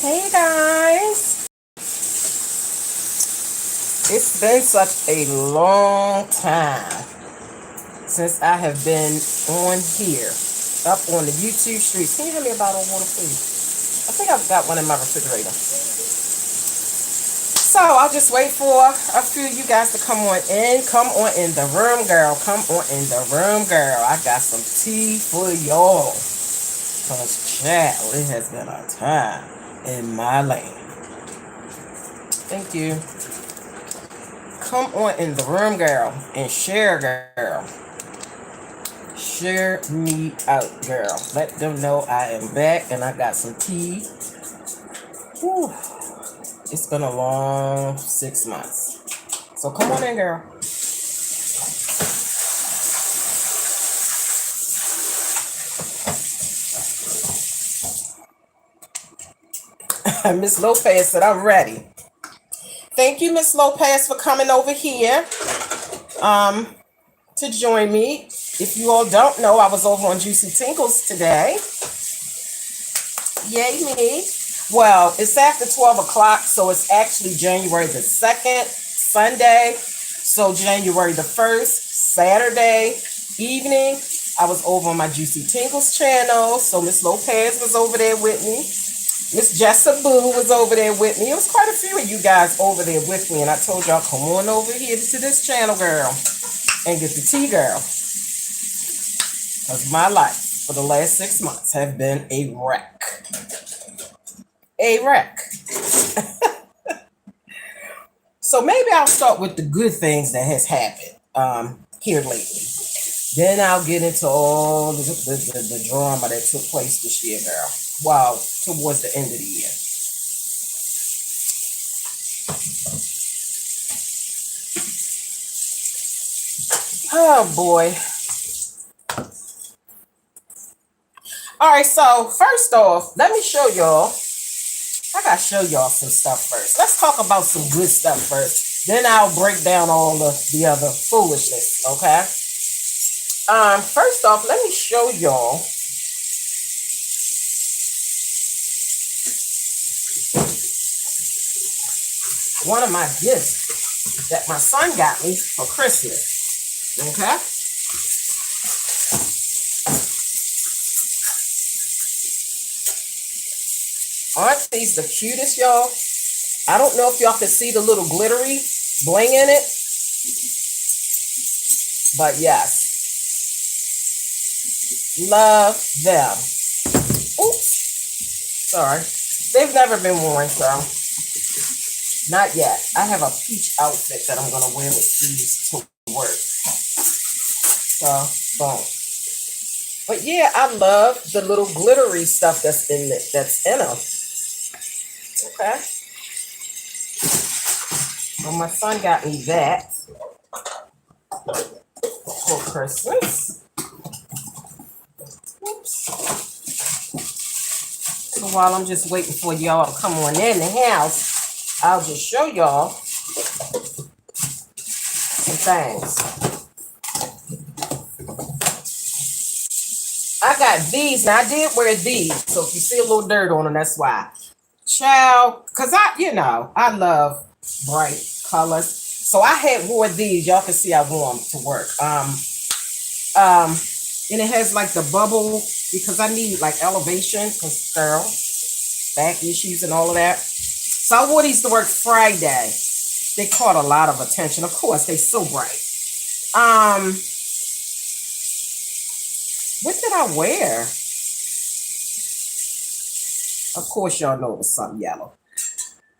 Hey guys, it's been such a long time since I have been on here, up on the YouTube streets. Can you hand me a bottle of water, please? I think I've got one in my refrigerator. So I'll just wait for a few of you guys to come on in. Come on in the room, girl. Come on in the room, girl. I got some tea for y'all. Cause child, it has been a time in my land. Thank you. Come on in the room, girl, and share, girl. Share me out, girl. Let them know I am back and I got some tea. Whew. It's been a long 6 months. So come on in, girl. Miss Lopez said, I'm ready. Thank you, Miss Lopez, for coming over here to join me. If you all don't know, I was over on Juicy Tinkles today. Yay me. Well, it's after 12 o'clock, so it's actually January the 2nd, Sunday. So January the 1st, Saturday evening, I was over on my Juicy Tinkles channel. So Miss Lopez was over there with me. Miss Jessa Boo was over there with me. It was quite a few of you guys over there with me. And I told y'all, come on over here to this channel, girl, and get the tea, girl. Because my life for the last 6 months have been a wreck. A wreck. So maybe I'll start with the good things that has happened here lately. Then I'll get into all the drama that took place this year, girl. Wow, towards the end of the year. Oh boy. All right, so first off, let me show y'all. I gotta show y'all some stuff first. Let's talk about some good stuff first. Then I'll break down all the other foolishness, okay? First off, let me show y'all one of my gifts that my son got me for Christmas, okay? Aren't these the cutest, y'all? I don't know if y'all can see the little glittery bling in it, but yes. Love them. Oops. Sorry. They've never been worn, so not yet. I have a peach outfit that I'm going to wear with these to work. So, boom. But yeah, I love the little glittery stuff that's in it, that's in them. Okay. Well, my son got me that for Christmas. Oops. So while I'm just waiting for y'all to come on in the house, I'll just show y'all some things. I got these. Now, I did wear these, so if you see a little dirt on them, that's why. Child, because I love bright colors. So I had wore these. Y'all can see I wore them to work. And it has like the bubble because I need like elevation because girl, back issues and all of that. So I wore these to work Friday. They caught a lot of attention. Of course, they so bright. What did I wear? Of course, y'all know it was something yellow.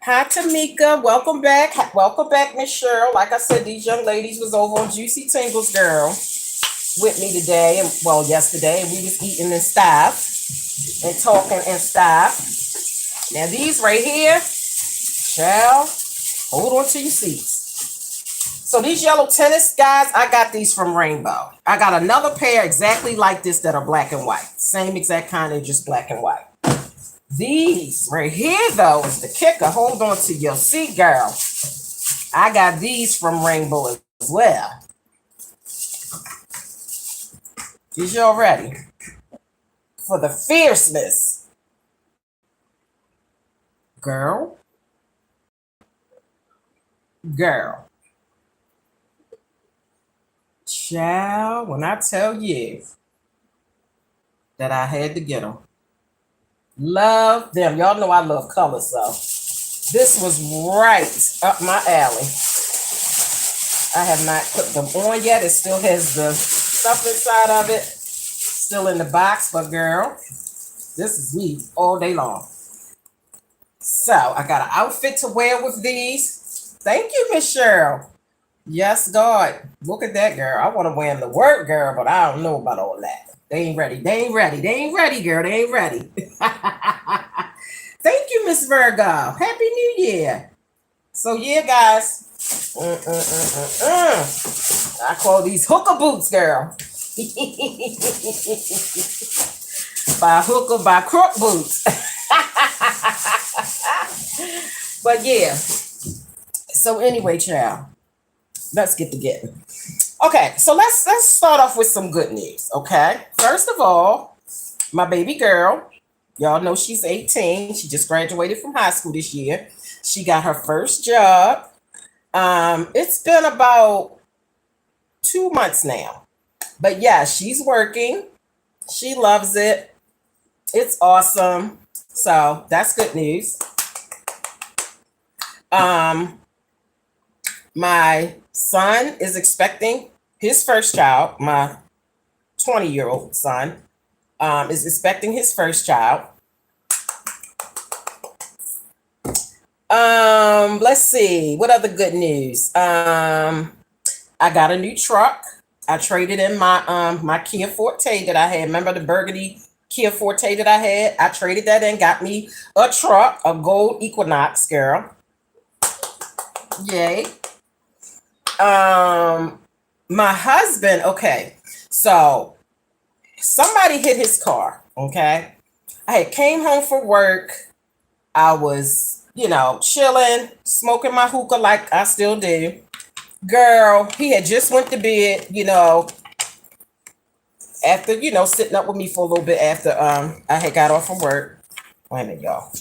Hi, Tamika. Welcome back. Welcome back, Miss Cheryl. Like I said, these young ladies was over on Juicy Tingles, girl, with me today. And well, yesterday, and we was eating and stuff and talking and stuff. Now, these right here, child, hold on to your seats. So these yellow tennis guys, I got these from Rainbow. I got another pair exactly like this that are black and white. Same exact kind, they're just black and white. These right here, though, is the kicker. Hold on to your seat, girl. I got these from Rainbow as well. Is y'all ready for the fierceness? Girl, girl, child, when I tell you that I had to get them. Love them. Y'all know I love color, so this was right up my alley. I have not put them on yet. It still has the stuff inside of it. Still in the box, but girl, this is me all day long. So I got an outfit to wear with these. Thank you, Miss Cheryl. Yes, God. Look at that, girl. I want to wear them to work, girl, but I don't know about all that. They ain't ready. They ain't ready. They ain't ready, girl. They ain't ready. Thank you, Miss Virgo. Happy New Year. So yeah, guys. I call these hooker boots, girl. By hooker, by crook boots. But yeah. So anyway, child, let's get to getting. Okay, so let's start off with some good news. Okay, first of all, my baby girl, y'all know she's 18. She just graduated from high school this year. She got her first job. It's been about 2 months now, but yeah, she's working. She loves it. It's awesome. So that's good news. My son is expecting his first child. My 20-year-old son is expecting his first child. Let's see. What other good news? I got a new truck. I traded in my Kia Forte that I had. Remember the burgundy Kia Forte that I had? I traded that in, got me a truck, a gold Equinox, girl. Yay. My husband, okay, so somebody hit his car. Okay, I had came home from work. I was, chilling, smoking my hookah like I still do. Girl, he had just went to bed, after, sitting up with me for a little bit after I had got off from work. Wait a minute, y'all.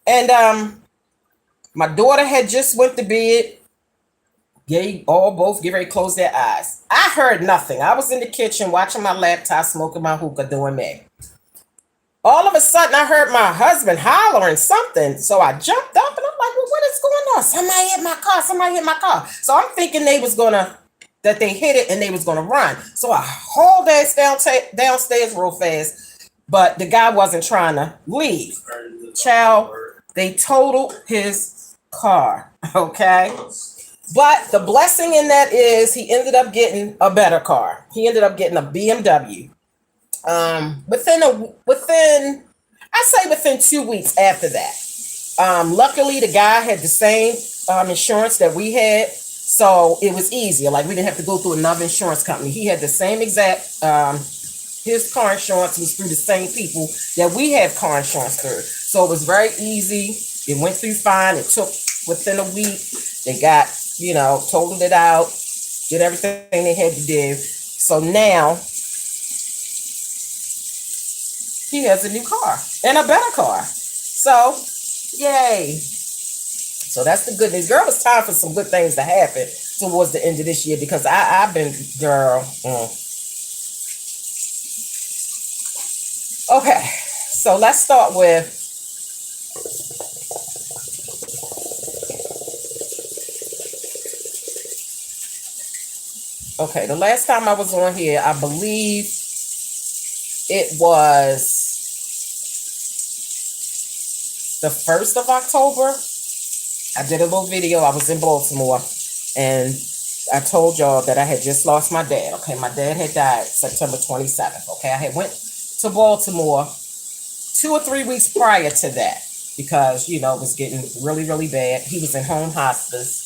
And my daughter had just went to bed. Both get ready to close their eyes. I heard nothing. I was in the kitchen watching my laptop, smoking my hookah, doing me. All of a sudden, I heard my husband hollering something. So I jumped up and I'm like, well, what is going on? Somebody hit my car. Somebody hit my car. So I'm thinking that they hit it and they was gonna run. So I hauled ass downstairs real fast, but the guy wasn't trying to leave. Child, they totaled his car. Okay. But the blessing in that is he ended up getting a better car. He ended up getting a BMW. Within 2 weeks after that. Luckily, the guy had the same insurance that we had, so it was easier. Like, we didn't have to go through another insurance company. He had the same exact. His car insurance was through the same people that we have car insurance through, so it was very easy. It went through fine. It took within a week. They got, totaled it out, did everything they had to do. So now he has a new car and a better car. So, yay. So that's the good news. Girl, it's time for some good things to happen towards the end of this year because I've been, girl. Okay, so let's start with the last time I was on here, I believe it was the 1st of October. I did a little video. I was in Baltimore and I told y'all that I had just lost my dad. Okay, my dad had died September 27th. Okay, I had went to Baltimore 2 or 3 weeks prior to that because, it was getting really, really bad. He was in home hospice.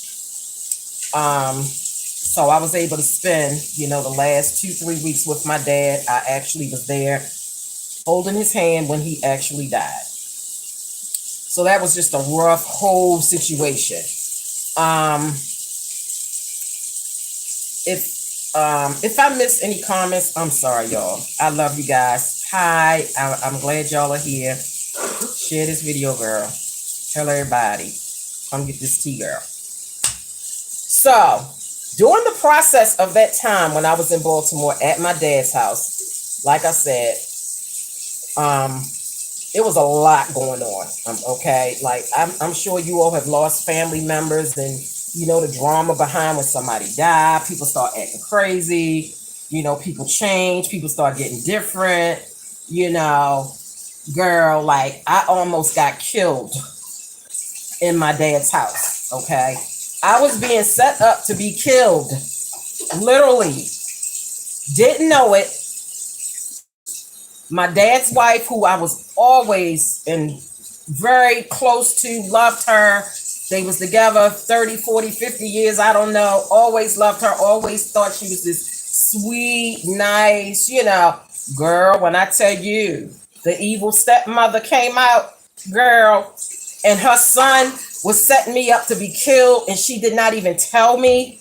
So I was able to spend, the last 2-3 weeks with my dad. I actually was there holding his hand when he actually died. So that was just a rough whole situation. If I missed any comments, I'm sorry, y'all. I love you guys. Hi, I'm glad y'all are here. Share this video, girl. Hello, everybody. Come get this tea, girl. So, during the process of that time when I was in Baltimore at my dad's house, like I said, um, it was a lot going on. Okay, like I'm sure you all have lost family members, and you know the drama behind when somebody died. People start acting crazy. You know, people change. People start getting different. You know, girl, like I almost got killed in my dad's house. Okay, I was being set up to be killed. Literally, didn't know it. My dad's wife, who I was always and very close to, loved her. They was together 30, 40, 50 years, I don't know. Always loved her, always thought she was this sweet, nice, girl. When I tell you, the evil stepmother came out, girl, and her son was setting me up to be killed, and she did not even tell me.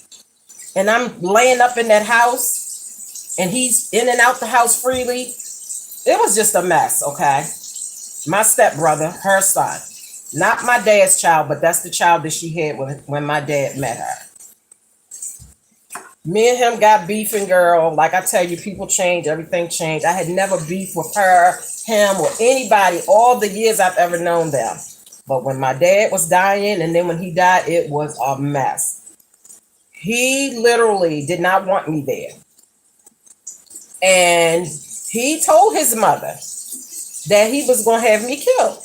And I'm laying up in that house, and he's in and out the house freely. It was just a mess, okay? My stepbrother, her son, not my dad's child, but that's the child that she had when my dad met her. Me and him got beefing, girl. Like I tell you, people change, everything changed. I had never beefed with her, him, or anybody all the years I've ever known them. But when my dad was dying, and then when he died, it was a mess. He literally did not want me there. And he told his mother that he was going to have me killed.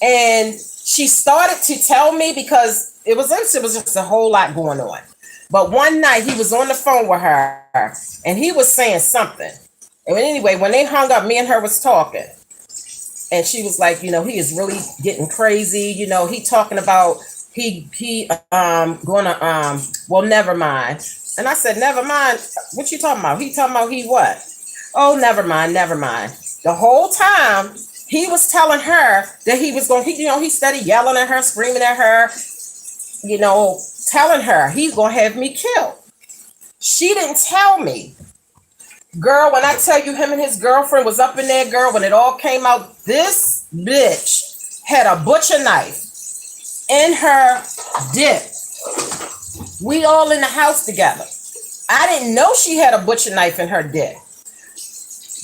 And she started to tell me, because it was just a whole lot going on. But one night he was on the phone with her and he was saying something. And anyway, when they hung up, me and her was talking. And she was like, he is really getting crazy. He talking about well, never mind. And I said, never mind. What you talking about? He talking about he what? Oh, never mind. The whole time he was telling her that he was going, he started yelling at her, screaming at her, telling her he's going to have me killed. She didn't tell me. Girl, when I tell you him and his girlfriend was up in there, girl, when it all came out, this bitch had a butcher knife in her dip. We all in the house together. I didn't know she had a butcher knife in her dip.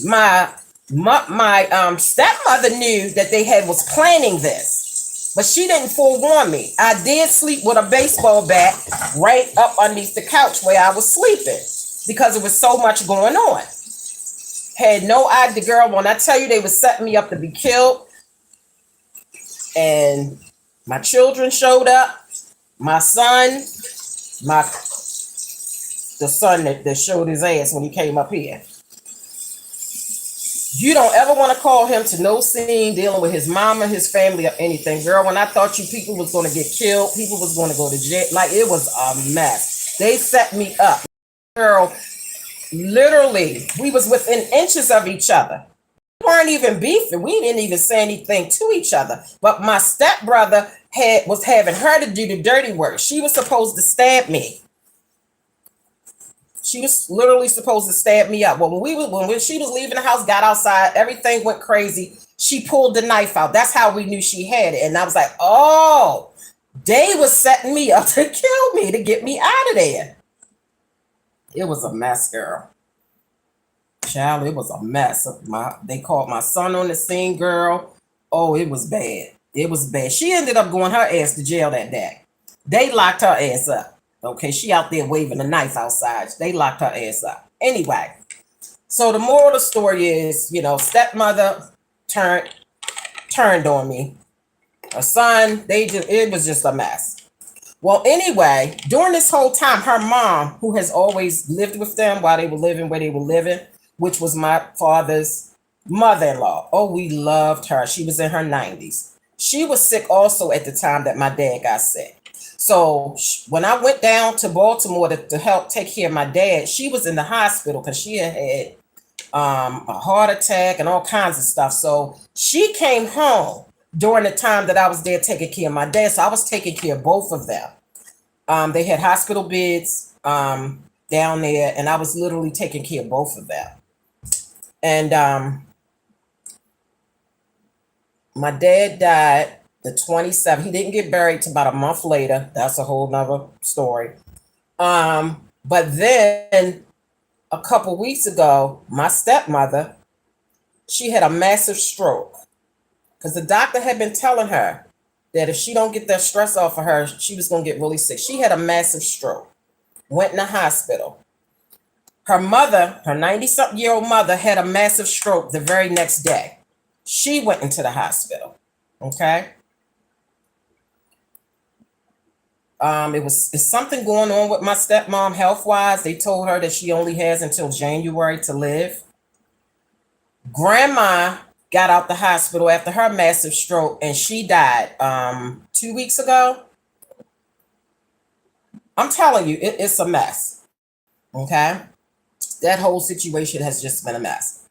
My stepmother knew that they was planning this, but she didn't forewarn me. I did sleep with a baseball bat right up underneath the couch where I was sleeping because it was so much going on. Had no idea, girl. When I tell you they was setting me up to be killed, and my children showed up. My son, the son that showed his ass when he came up here. You don't ever want to call him to no scene dealing with his mama, his family, or anything. Girl, when I thought people was going to get killed, people was going to go to jail. Like, it was a mess. They set me up. Girl, literally, we was within inches of each other. We weren't even beefing. We didn't even say anything to each other. But my stepbrother was having her to do the dirty work. She was supposed to stab me. She was literally supposed to stab me up. Well, when she was leaving the house, got outside, everything went crazy. She pulled the knife out. That's how we knew she had it. And I was like, oh, they was setting me up to kill me, to get me out of there. It was a mess, girl. Child, it was a mess. They called my son on the scene, girl. Oh, it was bad. It was bad. She ended up going her ass to jail that day. They locked her ass up. Okay, she out there waving a knife outside. They locked her ass up. Anyway, so the moral of the story is, stepmother turned on me. Her son, it was just a mess. Well, anyway, during this whole time, her mom, who has always lived with them while they were living where they were living, which was my father's mother-in-law. Oh, we loved her. She was in her 90s. She was sick also at the time that my dad got sick. So when I went down to Baltimore to help take care of my dad, she was in the hospital because she had a heart attack and all kinds of stuff. So she came home during the time that I was there taking care of my dad. So I was taking care of both of them. They had hospital beds down there, and I was literally taking care of both of them. And My dad died the 27th. He didn't get buried till about a month later. That's a whole nother story. But then a couple weeks ago, my stepmother, she had a massive stroke because the doctor had been telling her that if she don't get that stress off of her, she was going to get really sick. She had a massive stroke, went in the hospital. Her mother, her 90-something-year-old mother, had a massive stroke the very next day. She went into the hospital. Okay. It's something going on with my stepmom health wise. They told her that she only has until January to live. Grandma got out the hospital after her massive stroke and she died 2 weeks ago. I'm telling you, it's a mess. Okay. That whole situation has just been a mess.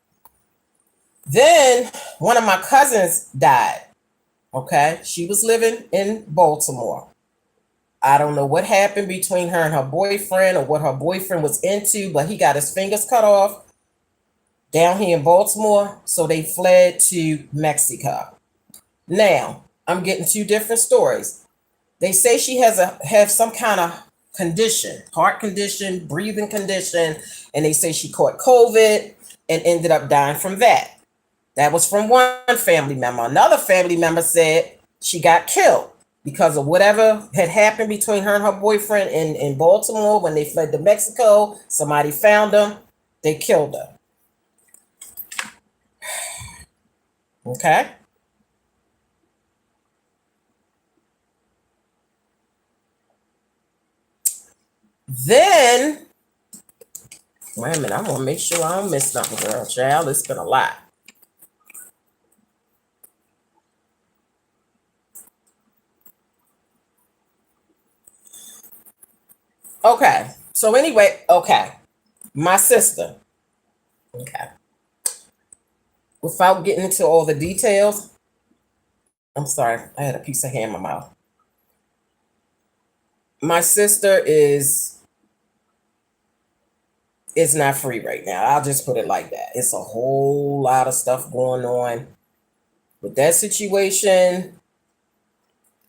Then one of my cousins died. Okay. She was living in Baltimore. I don't know what happened between her and her boyfriend or what her boyfriend was into, but he got his fingers cut off down here in Baltimore. So they fled to Mexico. Now, I'm getting two different stories. They say she have some kind of condition, heart condition, breathing condition, and they say she caught COVID and ended up dying from that. That was from one family member. Another family member said she got killed because of whatever had happened between her and her boyfriend in Baltimore when they fled to Mexico. Somebody found them. They killed her. Okay. Then, wait a minute. I'm going to make sure I don't miss nothing, girl. Child, it's been a lot. Okay. So anyway, okay. My sister. Okay. Without getting into all the details, I'm sorry. I had a piece of ham in my mouth. My sister is not free right now. I'll just put it like that. It's a whole lot of stuff going on with that situation.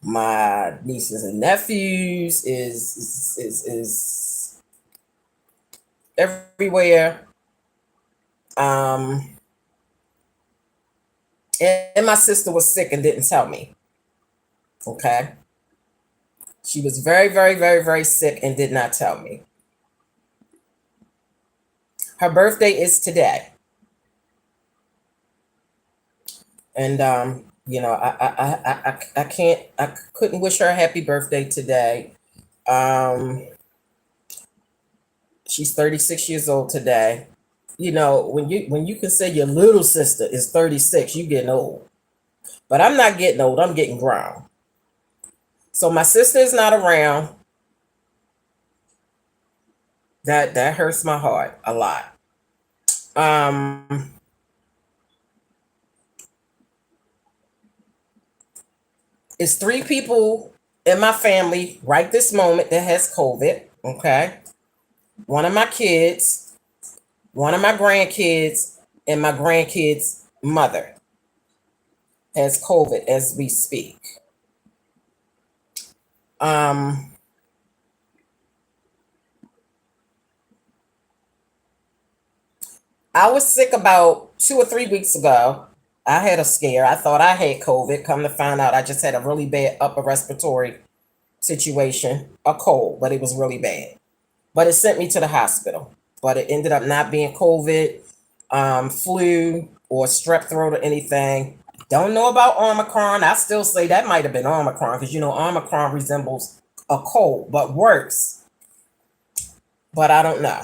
My nieces and nephews is everywhere. And my sister was sick and didn't tell me. Okay. She was very, very, very, very sick and did not tell me. Her birthday is today. And I can't, I couldn't wish her a happy birthday today. She's 36 years old today. You know, when you can say your little sister is 36, you getting old. But I'm not getting old, I'm getting grown. So my sister is not around. That hurts my heart a lot. It's three people in my family right this moment that has COVID. Okay. One of my kids, one of my grandkids, and my grandkids' mother has COVID as we speak. I was sick about 2 or 3 weeks ago. I had a scare. I thought I had COVID. Come to find out, I just had a really bad upper respiratory situation, a cold, but it was really bad. But it sent me to the hospital. But it ended up not being COVID, flu, or strep throat or anything. Don't know about Omicron. I still say that might have been Omicron because Omicron resembles a cold, but worse. But I don't know.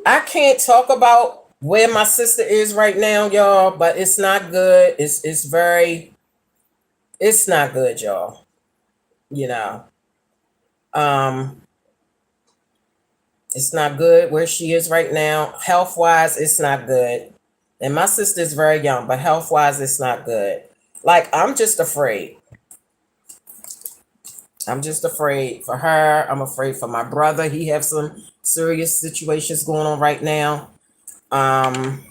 I can't talk about where my sister is right now, y'all, but it's not good. It's not good, y'all. You know. Um it's not good where she is right now. Health wise, it's not good. And my sister is very young, but health wise, it's not good. Like, I'm just afraid. I'm just afraid for her. I'm afraid for my brother. He have some serious situations going on right now. Um,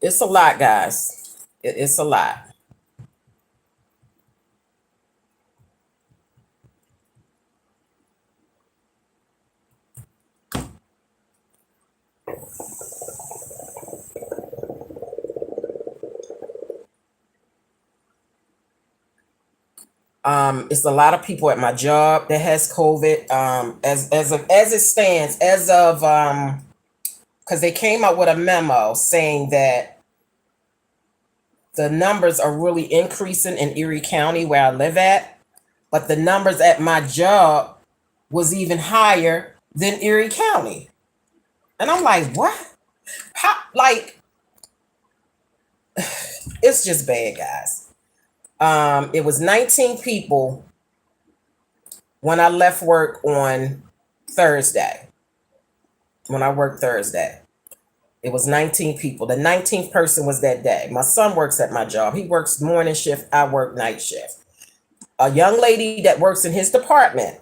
it's a lot, guys. It's a lot. It's a lot of people at my job that has COVID. As it stands, as of because they came out with a memo saying that the numbers are really increasing in Erie County where I live at, but the numbers at my job was even higher than Erie County. And I'm like, what? How? Like, it's just bad, guys. It was 19 people when I left work on Thursday. When I worked Thursday, it was 19 people. The 19th person was that day. My son works at my job. He works morning shift. I work night shift. A young lady that works in his department,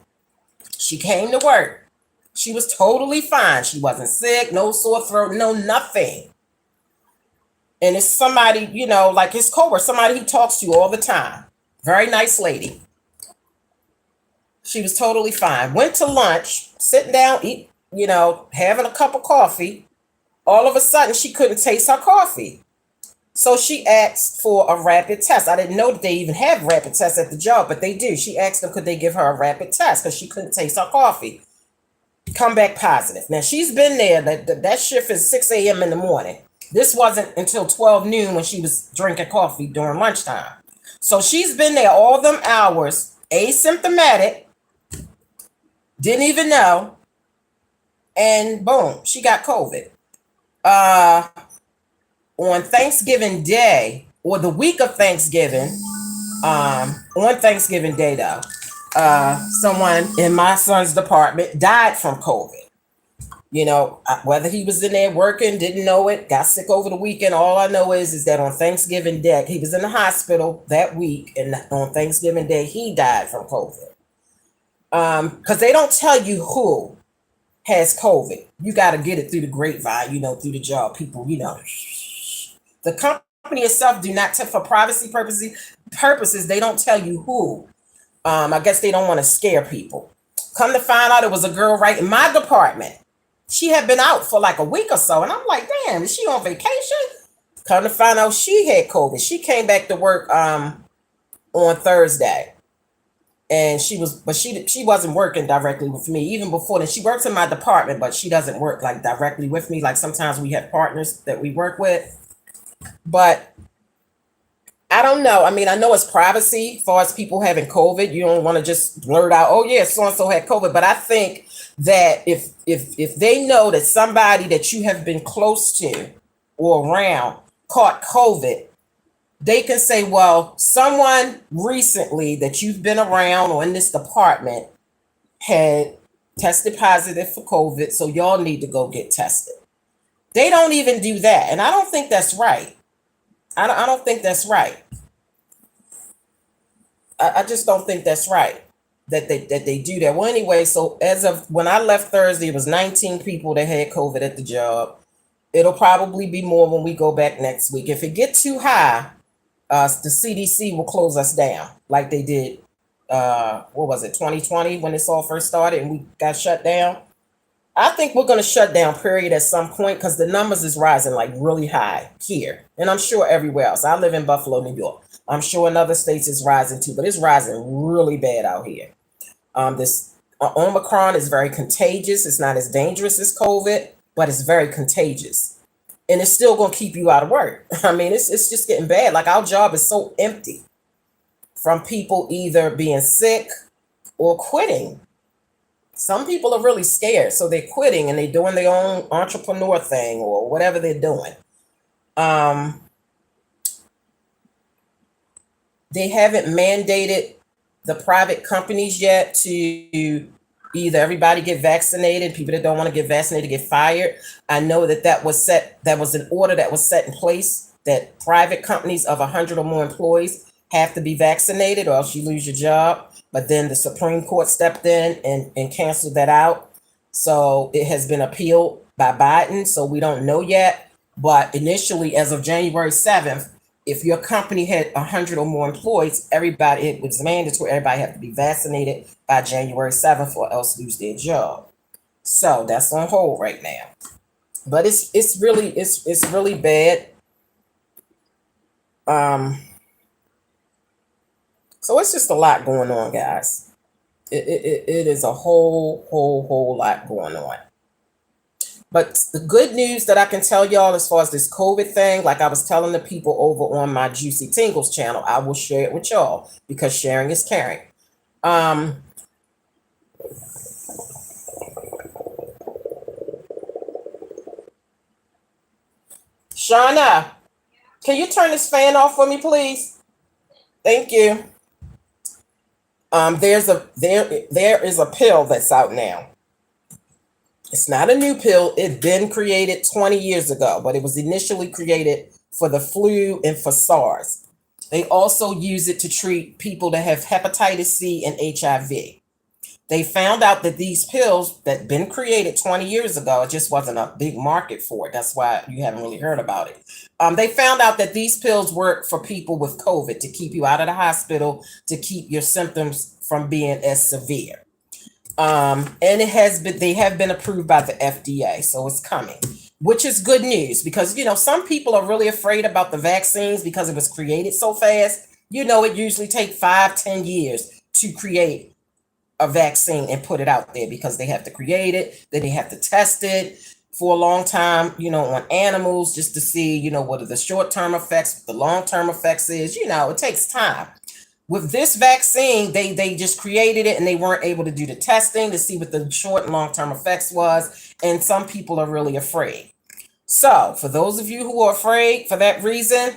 she came to work. She was totally fine. She wasn't sick, no sore throat, no nothing. And it's somebody, like his coworker, somebody he talks to all the time. Very nice lady. She was totally fine. Went to lunch, sitting down, eat, having a cup of coffee. All of a sudden, she couldn't taste her coffee. So she asked for a rapid test. I didn't know that they even have rapid tests at the job, but they do. She asked them, could they give her a rapid test because she couldn't taste her coffee. Come back positive. Now, she's been there. That shift is 6 a.m. in the morning. This wasn't until 12 noon when she was drinking coffee during lunchtime. So she's been there all them hours, asymptomatic, didn't even know, and boom, she got COVID. On Thanksgiving Day, or the week of Thanksgiving, on Thanksgiving Day though, someone in my son's department died from COVID. Whether he was in there working, didn't know it, got sick over the weekend. All I know is that on Thanksgiving Day, he was in the hospital that week, and on Thanksgiving Day, he died from COVID. Because they don't tell you who has COVID. You got to get it through the grapevine, through the job. People, the company itself do not for privacy purposes. They don't tell you who. I guess they don't want to scare people. Come to find out, it was a girl right in my department. She had been out for like a week or so, and I'm like, damn, is she on vacation? Come to find out, she had COVID. She came back to work on Thursday, and she wasn't working directly with me even before then. She works in my department, but she doesn't work like directly with me. Like sometimes we have partners that we work with, but I don't know. I mean, I know it's privacy as far as people having COVID. You don't want to just blurt out, oh yeah, so and so had COVID. But I think that if they know that somebody that you have been close to or around caught COVID, they can say, well, someone recently that you've been around or in this department had tested positive for COVID, so y'all need to go get tested. They don't even do that, and I don't think that's right. I don't think that's right. I just don't think that's right that they do that. Well, anyway, so as of when I left Thursday, it was 19 people that had COVID at the job. It'll probably be more when we go back next week. If it gets too high, the CDC will close us down like they did, what was it, 2020 when this all first started and we got shut down. I think we're going to shut down, period, at some point because the numbers is rising like really high here. And I'm sure everywhere else. I live in Buffalo, New York. I'm sure in other states it's rising too, but it's rising really bad out here. This Omicron is very contagious. It's not as dangerous as COVID, but it's very contagious. And it's still going to keep you out of work. I mean, it's just getting bad. Like our job is so empty from people either being sick or quitting. Some people are really scared, so they're quitting and they're doing their own entrepreneur thing or whatever they're doing. They haven't mandated the private companies yet to either everybody get vaccinated, people that don't want to get vaccinated get fired. I know that was an order that was set in place that private companies of 100 or more employees have to be vaccinated or else you lose your job. But then the Supreme Court stepped in and canceled that out. So it has been appealed by Biden. So we don't know yet. But initially, as of January 7th, if your company had 100 or more employees, everybody, it was mandatory, everybody had to be vaccinated by January 7th or else lose their job. So that's on hold right now. But it's really bad. Um, so it's just a lot going on, guys. It is a whole lot going on. But the good news that I can tell y'all as far as this COVID thing, like I was telling the people over on my Juicy Tingles channel, I will share it with y'all because sharing is caring. Um, Shauna, can you turn this fan off for me, please? Thank you. There is a pill that's out now. It's not a new pill. It's been created 20 years ago, but it was initially created for the flu and for SARS. They also use it to treat people that have hepatitis C and HIV. They found out that these pills that been created 20 years ago, it just wasn't a big market for it. That's why you haven't really heard about it. They found out that these pills work for people with COVID to keep you out of the hospital, to keep your symptoms from being as severe. And they have been approved by the FDA, so it's coming, which is good news because, some people are really afraid about the vaccines because it was created so fast. It usually takes 5-10 years to create a vaccine and put it out there because they have to create it, then they have to test it for a long time, on animals just to see, what are the short-term effects, what the long-term effects is, it takes time. With this vaccine, they just created it and they weren't able to do the testing to see what the short and long-term effects was. And some people are really afraid. So for those of you who are afraid for that reason,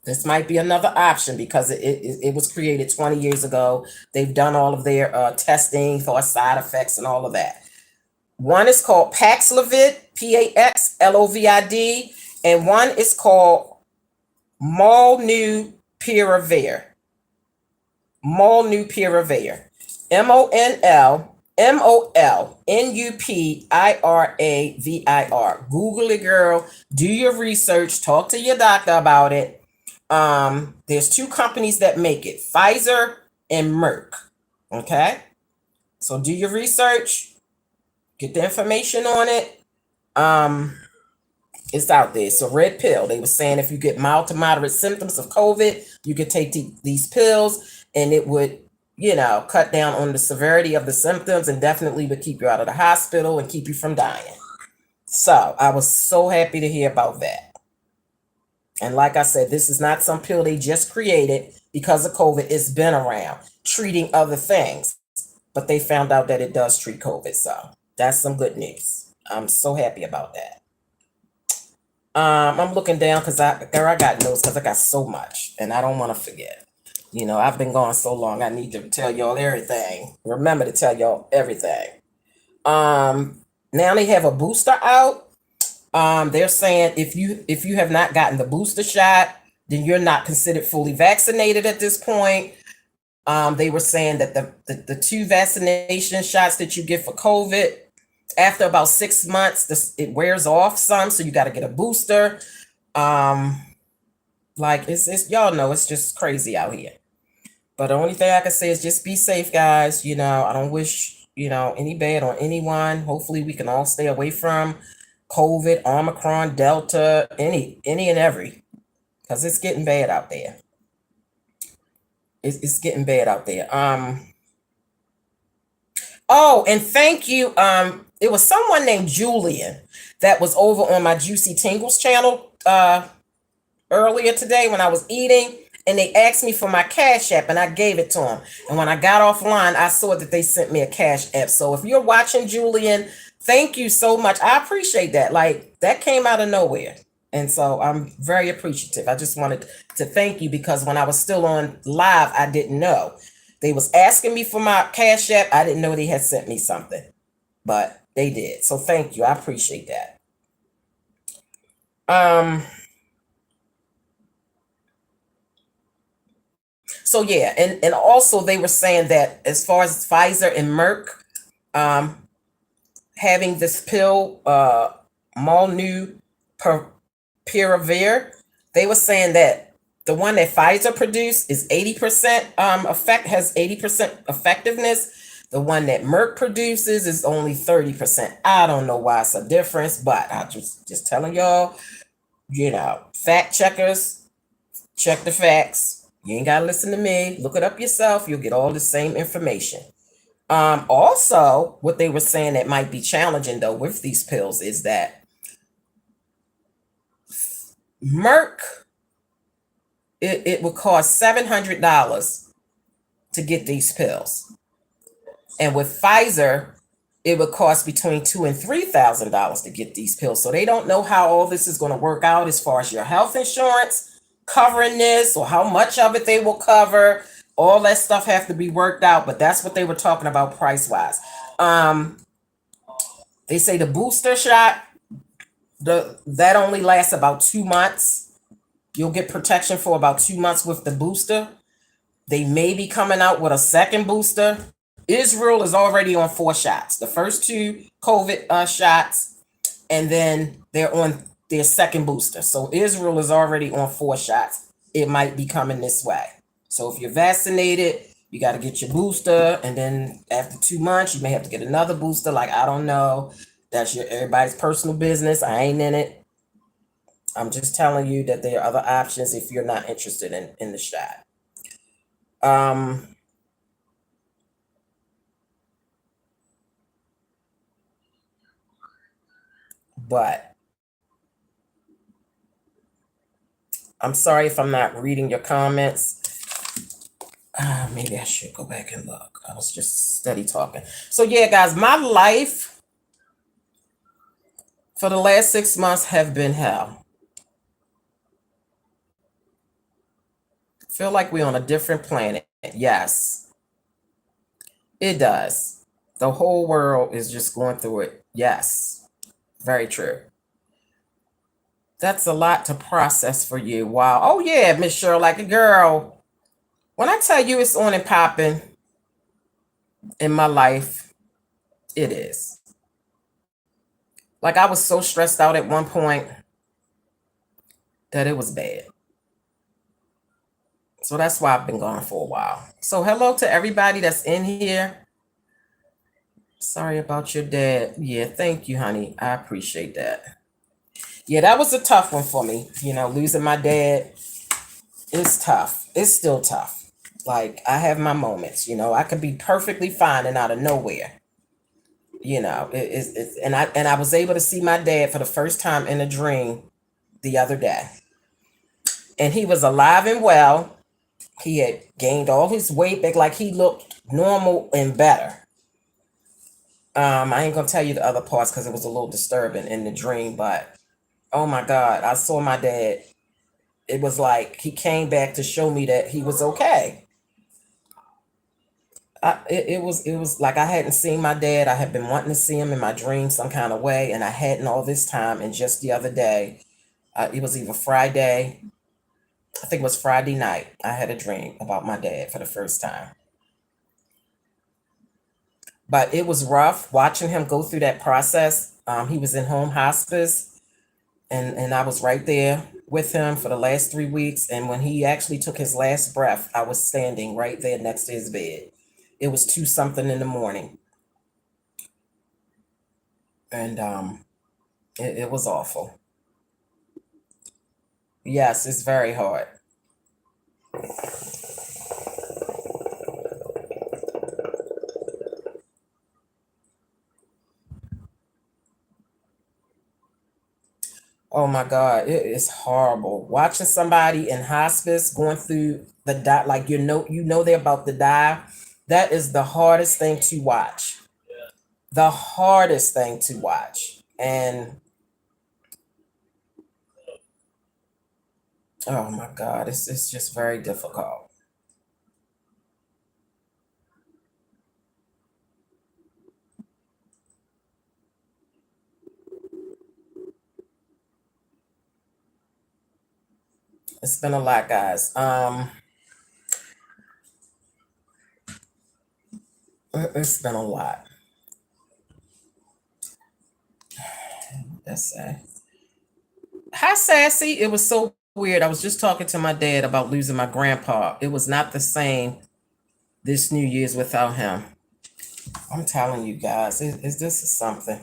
this might be another option because it was created 20 years ago. They've done all of their testing for side effects and all of that. One is called Paxlovid, Paxlovid, and one is called Molnupiravir. Molnupiravir. Molnupiravir. Google it, girl. Do your research. Talk to your doctor about it. There's two companies that make it, Pfizer and Merck. Okay, so do your research. Get the information on it. It's out there. It's a red pill. They were saying if you get mild to moderate symptoms of COVID, you could take these pills and it would, cut down on the severity of the symptoms and definitely would keep you out of the hospital and keep you from dying. So I was so happy to hear about that. And like I said, this is not some pill they just created because of COVID. It's been around treating other things, but they found out that it does treat COVID. So that's some good news. I'm so happy about that. I'm looking down because I got notes because I got so much and I don't want to forget. I've been gone so long. I need to tell y'all everything. Remember to tell y'all everything. Now they have a booster out. They're saying if you have not gotten the booster shot, then you're not considered fully vaccinated at this point. They were saying that the 2 vaccination shots that you get for COVID, after about 6 months, it wears off some, so you got to get a booster. Like it's y'all know it's just crazy out here. But the only thing I can say is just be safe, guys. I don't wish any bad on anyone. Hopefully, we can all stay away from COVID, Omicron, Delta, any and every, because it's getting bad out there. It's getting bad out there. Oh, and thank you. It was someone named Julian that was over on my Juicy Tingles channel earlier today when I was eating, and they asked me for my Cash App, and I gave it to them. And when I got offline, I saw that they sent me a Cash App. So if you're watching, Julian, thank you so much. I appreciate that. Like, that came out of nowhere. And so I'm very appreciative. I just wanted to thank you because when I was still on live, I didn't know. They was asking me for my Cash App. I didn't know they had sent me something, but they did. So thank you. I appreciate that. So yeah, and also they were saying that as far as Pfizer and Merck um, having this pill, molnupiravir, they were saying that the one that Pfizer produced is 80% has 80% effectiveness. The one that Merck produces is only 30%. I don't know why it's a difference, but I just telling y'all, fact checkers, check the facts. You ain't gotta listen to me. Look it up yourself. You'll get all the same information. Also, what they were saying that might be challenging though with these pills is that Merck, it would cost $700 to get these pills, and with Pfizer, it would cost between $2,000 and $3,000 to get these pills. So they don't know how all this is going to work out as far as your health insurance covering this or how much of it they will cover. All that stuff have to be worked out, but that's what they were talking about price wise. Um, they say the booster shot, that only lasts about 2 months. You'll get protection for about 2 months with the booster. They may be coming out with a second booster. Israel is already on 4 shots. The first two COVID shots, and then they're on their second booster. So Israel is already on 4 shots. It might be coming this way. So if you're vaccinated, you got to get your booster, and then after 2 months, you may have to get another booster. Like, I don't know. That's everybody's personal business. I ain't in it. I'm just telling you that there are other options if you're not interested in the shot. Um, but I'm sorry if I'm not reading your comments. Maybe I should go back and look. I was just steady talking. So yeah, guys, my life for the last 6 months have been hell. Feel like we're on a different planet. Yes, it does. The whole world is just going through it. Yes, very true. That's a lot to process for you. Wow. Oh yeah, Miss Cheryl, like a girl. When I tell you it's on and popping in my life, it is. Like, I was so stressed out at one point that it was bad. So that's why I've been gone for a while. So hello to everybody that's in here. Sorry about your dad. Yeah, thank you, honey. I appreciate that. Yeah, that was a tough one for me. Losing my dad is tough. It's still tough. Like, I have my moments. I could be perfectly fine and out of nowhere. And I was able to see my dad for the first time in a dream the other day, and he was alive and well. He had gained all his weight back, like he looked normal and better. I ain't gonna tell you the other parts because it was a little disturbing in the dream, but oh my God, I saw my dad. It was like he came back to show me that he was okay. It was like I hadn't seen my dad. I had been wanting to see him in my dreams some kind of way, and I hadn't all this time. And just the other day, it was either Friday, I think it was Friday night, I had a dream about my dad for the first time. But it was rough watching him go through that process. He was in home hospice, and I was right there with him for the last 3 weeks. And when he actually took his last breath, I was standing right there next to his bed. It was 2 something in the morning, and it was awful. Yes, it's very hard. Oh my God, it is horrible watching somebody in hospice going through the die. Like, they're about to die. That is the hardest thing to watch. The hardest thing to watch, and oh my God, it's just very difficult. It's been a lot, guys. It's been a lot. That's sad. Hi, Sassy. It was so weird. I was just talking to my dad about losing my grandpa. It was not the same this New Year's without him. I'm telling you guys, this is something.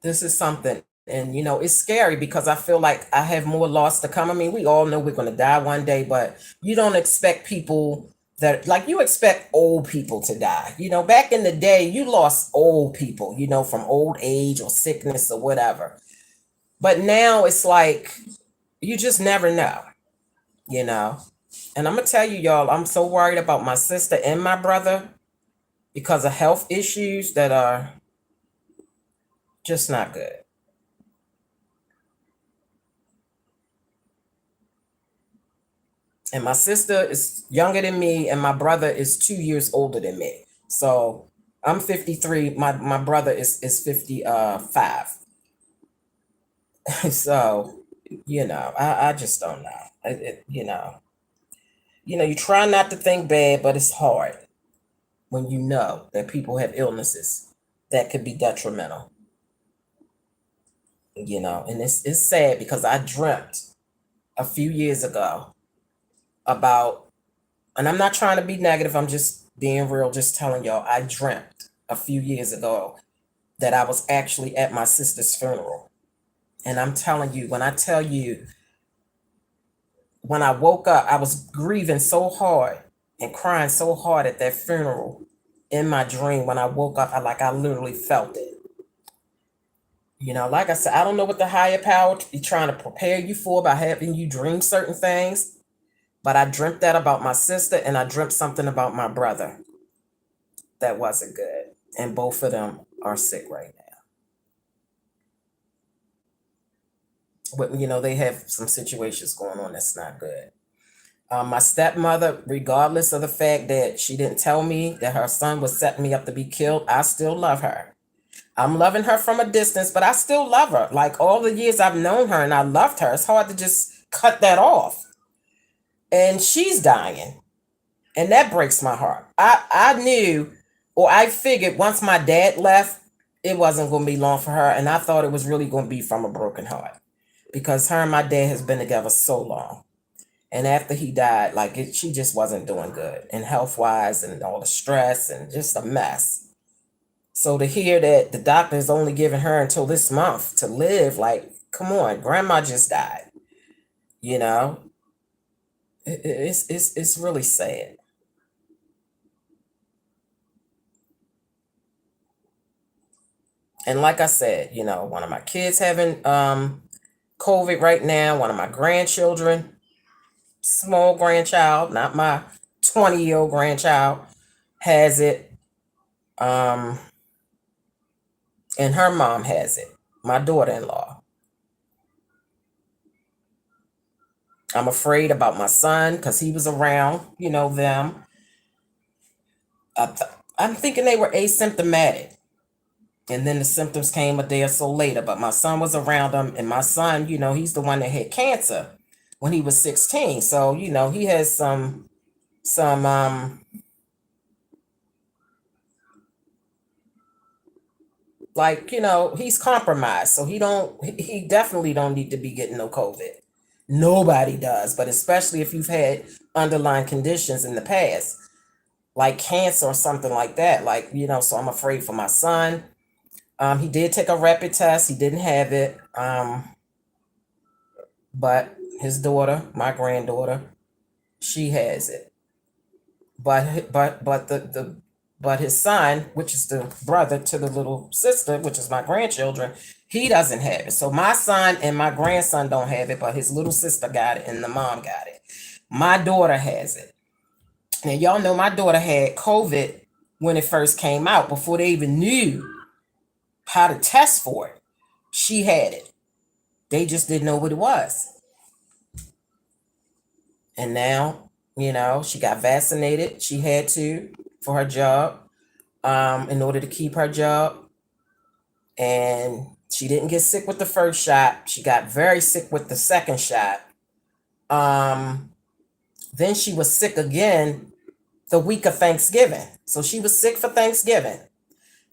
This is something. And, it's scary because I feel like I have more loss to come. I mean, we all know we're going to die one day, but you don't expect people that, like, you expect old people to die. Back in the day, you lost old people, from old age or sickness or whatever. But now it's like, you just never know, you know. And I'm going to tell you, y'all, I'm so worried about my sister and my brother because of health issues that are just not good. And my sister is younger than me, and my brother is 2 years older than me. So I'm 53. My brother is 55. So, I just don't know. You try not to think bad, but it's hard when you know that people have illnesses that could be detrimental. And it's sad because I dreamt a few years ago about, and I'm not trying to be negative, I'm just being real, just telling y'all, I dreamt a few years ago that I was actually at my sister's funeral. And I'm telling you, when I tell you, when I woke up, I was grieving so hard and crying so hard at that funeral in my dream. When I woke up, I literally felt it. Like I said, I don't know what the higher power be trying to prepare you for by having you dream certain things, but I dreamt that about my sister, and I dreamt something about my brother that wasn't good. And both of them are sick right now. But, they have some situations going on that's not good. My stepmother, regardless of the fact that she didn't tell me that her son was setting me up to be killed, I still love her. I'm loving her from a distance, but I still love her. Like all the years I've known her and I loved her, it's hard to just cut that off. And she's dying. And that breaks my heart. I knew, or I figured once my dad left, it wasn't going to be long for her. And I thought it was really going to be from a broken heart because her and my dad has been together so long. And after he died, she just wasn't doing good and health wise and all the stress and just a mess. So to hear that the doctor is only giving her until this month to live, come on, grandma just died. You know, it's really sad. And like I said, one of my kids having COVID right now, one of my grandchildren, small grandchild, not my 20-year-old grandchild, has it. Um, and her mom has it, my daughter-in-law. I'm afraid about my son because he was around, them. I'm thinking they were asymptomatic. And then the symptoms came a day or so later. But my son was around them. And my son, he's the one that had cancer when he was 16. So, he has some he's compromised. So he definitely don't need to be getting no COVID. Nobody does, but especially if you've had underlying conditions in the past, like cancer or something like that. So I'm afraid for my son. He did take a rapid test. He didn't have it. But his daughter, my granddaughter, she has it. But his son, which is the brother to the little sister, which is my grandchildren, he doesn't have it. So my son and my grandson don't have it, but his little sister got it and the mom got it. My daughter has it. Now y'all know my daughter had COVID when it first came out, before they even knew how to test for it. She had it. They just didn't know what it was. And now, she got vaccinated. She had to for her job, in order to keep her job. And she didn't get sick with the first shot. She got very sick with the second shot. Then she was sick again the week of Thanksgiving. So she was sick for Thanksgiving.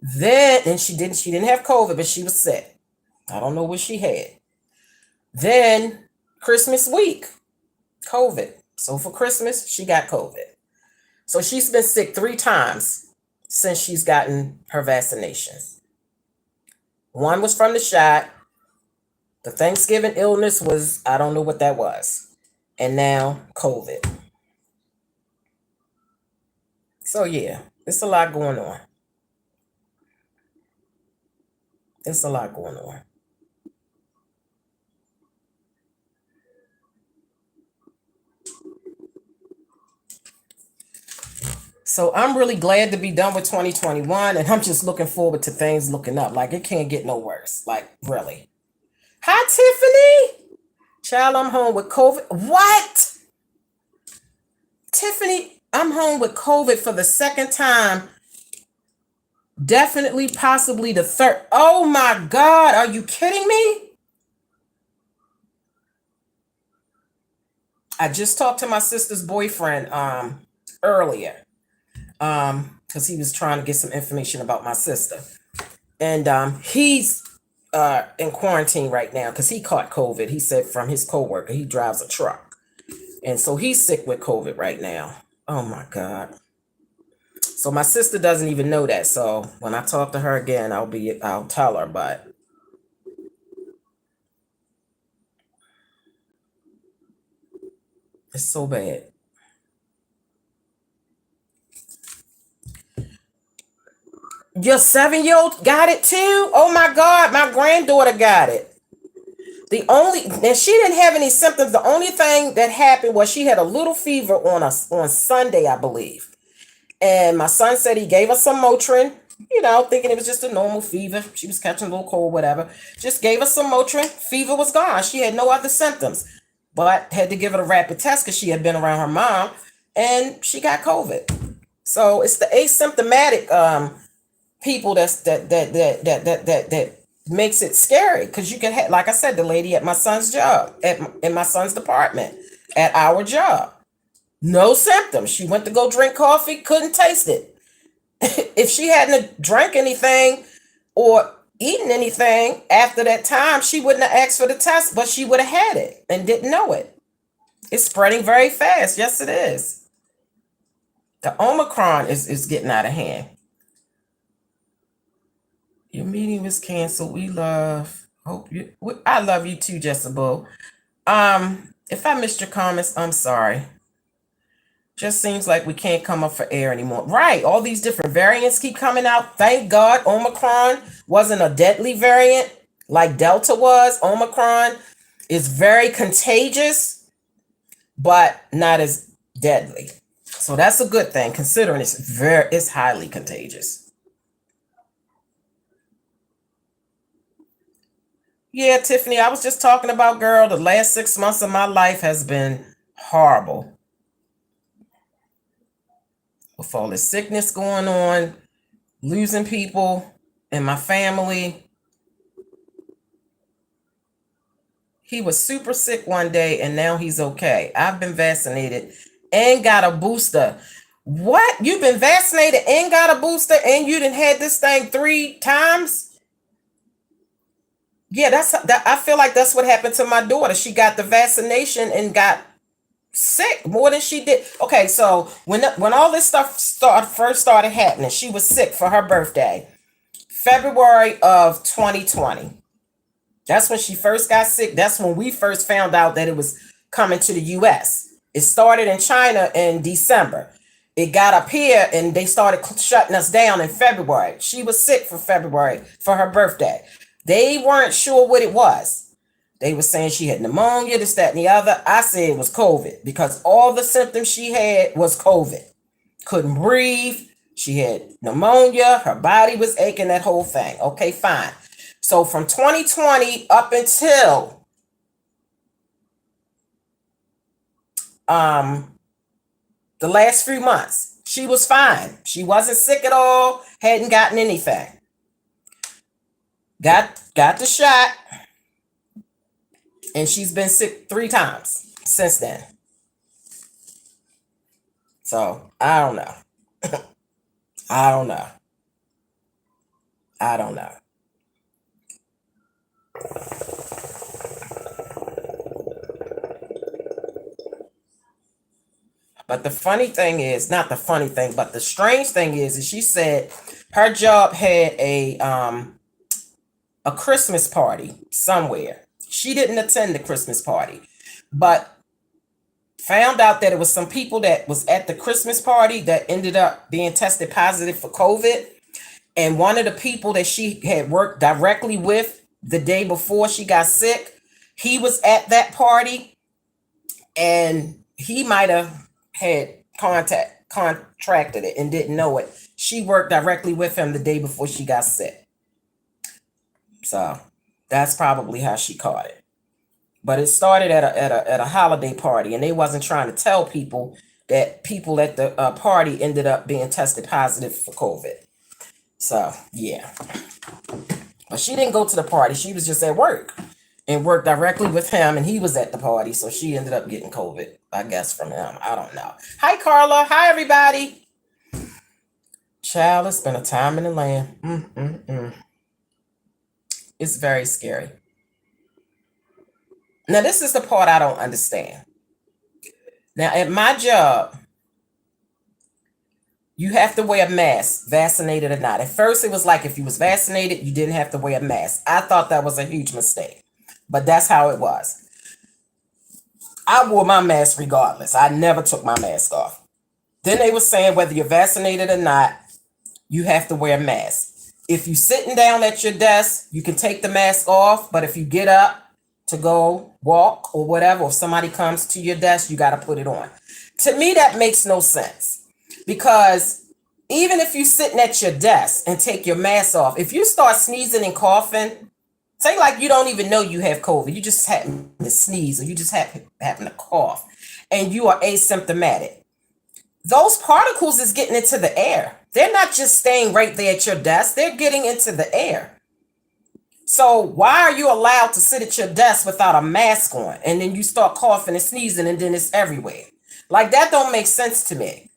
Then, and she didn't have COVID, but she was sick. I don't know what she had. Then Christmas week, COVID. So for Christmas, she got COVID. So she's been sick 3 times since she's gotten her vaccination. One was from the shot. The Thanksgiving illness was, I don't know what that was. And now COVID. So yeah, it's a lot going on. It's a lot going on. So I'm really glad to be done with 2021, and I'm just looking forward to things looking up. Like it can't get no worse. Like really. Hi, Tiffany. Child, I'm home with COVID. What? Tiffany, I'm home with COVID for the second time. Definitely, possibly the third. Oh my God. Are you kidding me? I just talked to my sister's boyfriend earlier. Because he was trying to get some information about my sister. And he's in quarantine right now because he caught COVID. He said from his coworker, he drives a truck. And so he's sick with COVID right now. Oh my God. So my sister doesn't even know that. So when I talk to her again, I'll tell her, but it's so bad. Your 7-year-old got it too? Oh my God, my granddaughter got it. And she didn't have any symptoms. The only thing that happened was she had a little fever on Sunday, I believe. And my son said he gave her some Motrin, thinking it was just a normal fever. She was catching a little cold, whatever. Just gave her some Motrin. Fever was gone. She had no other symptoms, but had to give it a rapid test because she had been around her mom, and she got COVID. So it's the asymptomatic people that makes it scary because you can have, like I said, the lady at my son's job, in my son's department, at our job. No symptoms. She went to go drink coffee, couldn't taste it. If she hadn't drank anything or eaten anything after that time, she wouldn't have asked for the test, but she would have had it and didn't know it. It's spreading very fast. Yes, it is. The Omicron is getting out of hand. Your meeting was canceled. I love you too, Jessica. If I missed your comments, I'm sorry. Just seems like we can't come up for air anymore. Right. All these different variants keep coming out. Thank God Omicron wasn't a deadly variant like Delta was. Omicron is very contagious, but not as deadly. So that's a good thing considering it's highly contagious. Yeah, Tiffany, I was just talking about, girl, the last 6 months of my life has been horrible. With all this sickness going on, losing people in my family. He was super sick one day and now he's okay. I've been vaccinated and got a booster. What? You've been vaccinated and got a booster and you didn't had this thing 3 times? Yeah, I feel like that's what happened to my daughter. She got the vaccination and got sick more than she did. Okay, so when all this stuff first started happening, she was sick for her birthday, February of 2020. That's when she first got sick. That's when we first found out that it was coming to the US. It started in China in December. It got up here and they started shutting us down in February. She was sick for February for her birthday. They weren't sure what it was. They were saying she had pneumonia, this, that, and the other. I said it was COVID because all the symptoms she had was COVID. Couldn't breathe. She had pneumonia. Her body was aching, that whole thing. Okay, fine. So from 2020 up until the last few months, she was fine. She wasn't sick at all, hadn't gotten anything. Got the shot, and she's been sick 3 times since then. So I don't know. I don't know. I don't know. But the funny thing is, not the funny thing, but the strange thing is she said her job had a Christmas party somewhere. She didn't attend the Christmas party, but found out that it was some people that was at the Christmas party that ended up being tested positive for COVID. And one of the people that she had worked directly with the day before she got sick, he was at that party, and he might have had contracted it and didn't know it. She worked directly with him the day before she got sick. So that's probably how she caught it. But it started at a holiday party, and they wasn't trying to tell people that people at the party ended up being tested positive for COVID. So yeah, but she didn't go to the party. She was just at work and worked directly with him, and he was at the party. So she ended up getting COVID, I guess, from him. I don't know. Hi, Carla. Hi, everybody. Child, it's been a time in the land. It's very scary. Now, this is the part I don't understand. Now, at my job, you have to wear a mask, vaccinated or not. At first, it was like if you was vaccinated, you didn't have to wear a mask. I thought that was a huge mistake, but that's how it was. I wore my mask regardless. I never took my mask off. Then they were saying whether you're vaccinated or not, you have to wear a mask. If you're sitting down at your desk, you can take the mask off, but if you get up to go walk or whatever, if somebody comes to your desk, you got to put it on. To me, that makes no sense. Because even if you're sitting at your desk and take your mask off, if you start sneezing and coughing, say like you don't even know you have COVID, you just happen to sneeze or you just happen to cough, and you are asymptomatic, those particles is getting into the air. They're not just staying right there at your desk, they're getting into the air. So why are you allowed to sit at your desk without a mask on, and then you start coughing and sneezing and then it's everywhere? Like, that don't make sense to me.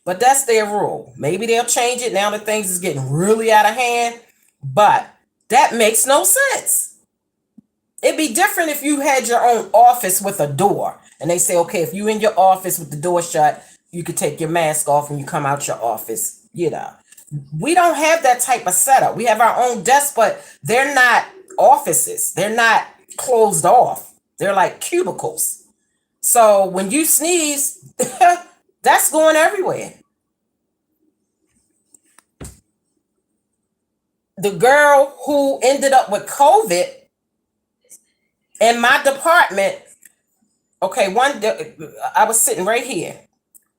But that's their rule. Maybe they'll change it now that things is getting really out of hand. But that makes no sense. It'd be different if you had your own office with a door. And they say, okay, if you in your office with the door shut, you could take your mask off when you come out your office. You know, we don't have that type of setup. We have our own desks, but they're not offices. They're not closed off. They're like cubicles. So when you sneeze, that's going everywhere. The girl who ended up with COVID in my department, okay, I was sitting right here.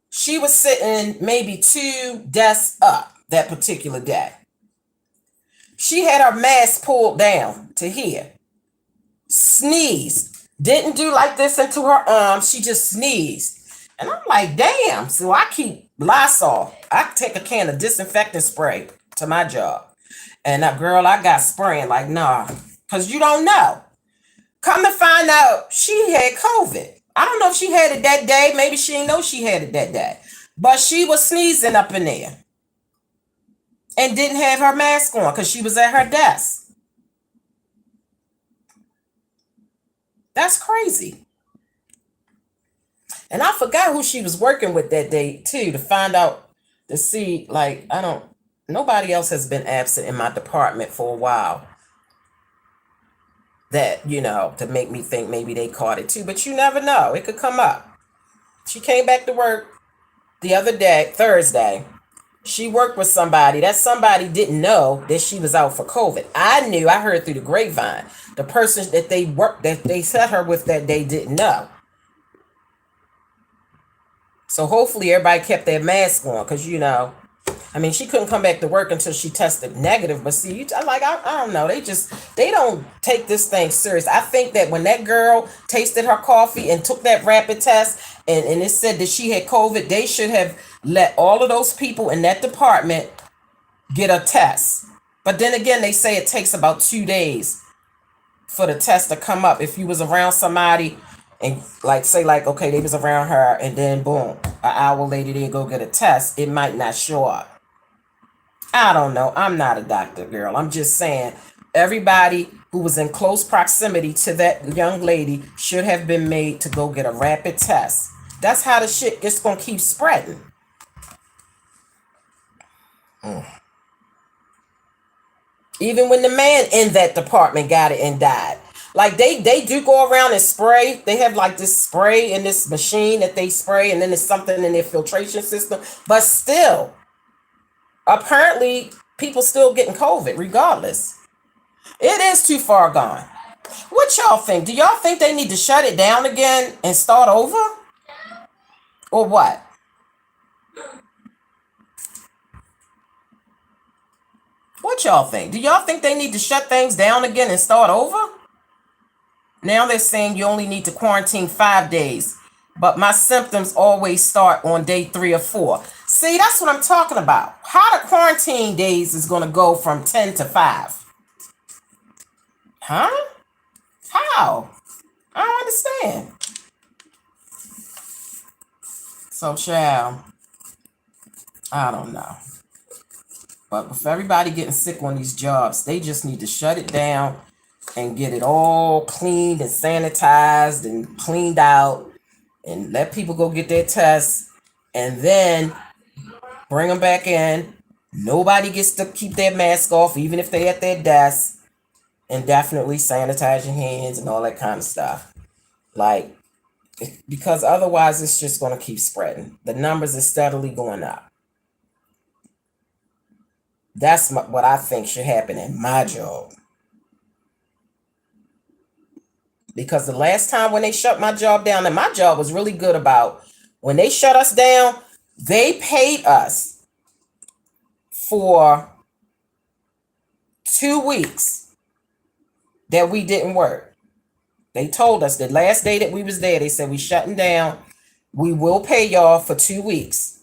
She was sitting maybe 2 desks up that particular day. She had her mask pulled down to here. Sneezed. Didn't do like this into her arm. She just sneezed. And I'm like, damn. So I keep Lysol. I take a can of disinfectant spray to my job. And that girl, I got spraying like, nah, because you don't know. Come to find out, she had COVID. I don't know if she had it that day. Maybe she didn't know she had it that day. But she was sneezing up in there and didn't have her mask on because she was at her desk. That's crazy. And I forgot who she was working with that day, too, to find out, to see, like, nobody else has been absent in my department for a while. That, to make me think maybe they caught it, too. But you never know. It could come up. She came back to work the other day, Thursday. She worked with somebody. That somebody didn't know that she was out for COVID. I heard through the grapevine. The person that they set her with that day didn't know. So hopefully everybody kept their mask on because, she couldn't come back to work until she tested negative. But see, I don't know. They don't take this thing serious. I think that when that girl tasted her coffee and took that rapid test and it said that she had COVID, they should have let all of those people in that department get a test. But then again, they say it takes about 2 days for the test to come up. If you was around somebody and like say like okay they was around her and then boom an hour later they go get a test, it might not show up. I don't know. I'm not a doctor, girl. I'm just saying everybody who was in close proximity to that young lady should have been made to go get a rapid test. That's how the shit is gonna keep spreading. Even when the man in that department got it and died. Like they do go around and spray. They have like this spray in this machine that they spray, and then there's something in their filtration system. But still, apparently, people still getting COVID regardless. It is too far gone. What y'all think? Do y'all think they need to shut it down again and start over? Or what? What y'all think? Do y'all think they need to shut things down again and start over? Now they're saying you only need to quarantine 5 days, but my symptoms always start on day 3 or 4. See, that's what I'm talking about. How the quarantine days is going to go from 10 to 5? Huh? How? I don't understand. So, child, I don't know. But with everybody getting sick on these jobs, they just need to shut it down and get it all cleaned and sanitized and cleaned out and let people go get their tests and then bring them back in. Nobody gets to keep their mask off, even if they're at their desk, and definitely sanitize your hands and all that kind of stuff. Like, because otherwise it's just going to keep spreading. The numbers are steadily going up. That's what I think should happen in my job. Because the last time when they shut my job down, and my job was really good about when they shut us down, they paid us for 2 weeks that we didn't work. They told us the last day that we was there, they said we shutting down. We will pay y'all for 2 weeks.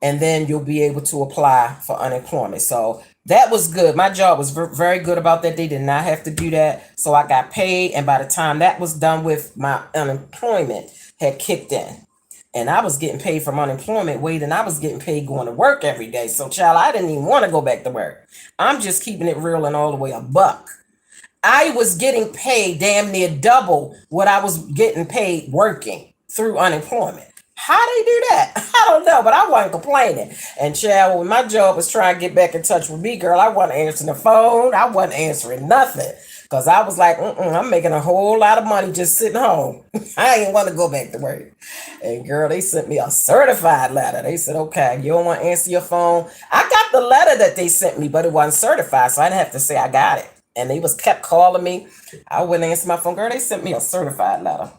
And then you'll be able to apply for unemployment. So that was good. My job was very good about that. They did not have to do that. So I got paid. And by the time that was done with, my unemployment had kicked in. And I was getting paid from unemployment way than I was getting paid going to work every day. So, child, I didn't even want to go back to work. I'm just keeping it real and all the way a buck. I was getting paid damn near double what I was getting paid working through unemployment. How they do that? I don't know, but I wasn't complaining. And child, when my job was trying to get back in touch with me, girl, I wasn't answering the phone. I wasn't answering nothing. Because I was like, I'm making a whole lot of money just sitting home. I ain't want to go back to work. And girl, they sent me a certified letter. They said, okay, you don't want to answer your phone. I got the letter that they sent me, but it wasn't certified. So I didn't have to say I got it. And they kept calling me. I wouldn't answer my phone. Girl, they sent me a certified letter.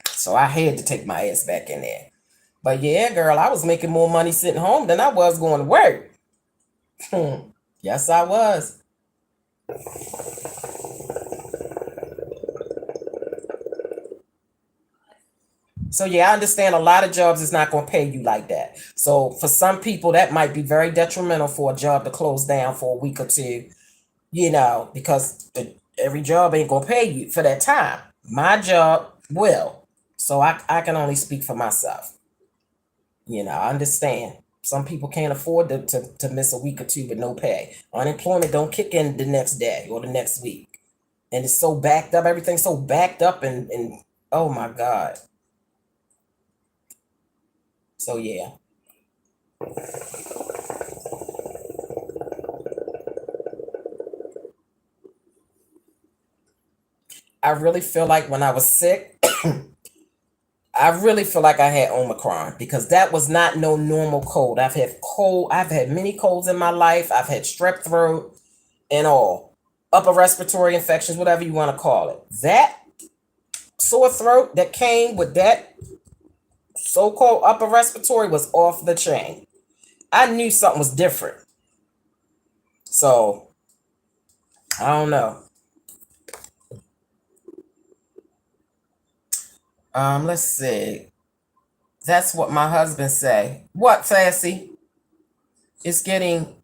So I had to take my ass back in there. But yeah, girl, I was making more money sitting home than I was going to work. Yes, I was. So yeah, I understand a lot of jobs is not going to pay you like that. So for some people, that might be very detrimental for a job to close down for a week or two, because every job ain't going to pay you for that time. My job will. So I can only speak for myself. I understand. Some people can't afford to miss a week or two with no pay. Unemployment don't kick in the next day or the next week. And it's so backed up. Everything's so backed up and oh my God. So yeah. I really feel like when I was sick, I really feel like I had Omicron because that was not no normal cold. I've had many colds in my life. I've had strep throat and all. Upper respiratory infections, whatever you want to call it. That sore throat that came with that so-called upper respiratory was off the chain. I knew something was different. So, I don't know. Let's see. That's what my husband say. What, Sassy? It's getting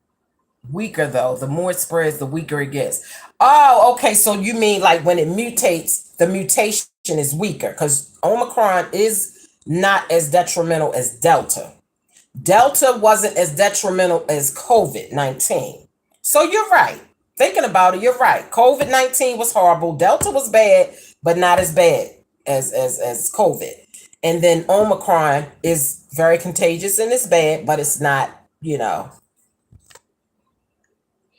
weaker though. The more it spreads, the weaker it gets. Oh, okay. So you mean like when it mutates, the mutation is weaker because Omicron is not as detrimental as Delta. Delta wasn't as detrimental as COVID-19. So you're right. Thinking about it, you're right. COVID-19 was horrible. Delta was bad, but not as bad as COVID. And then Omicron is very contagious and it's bad, but it's not,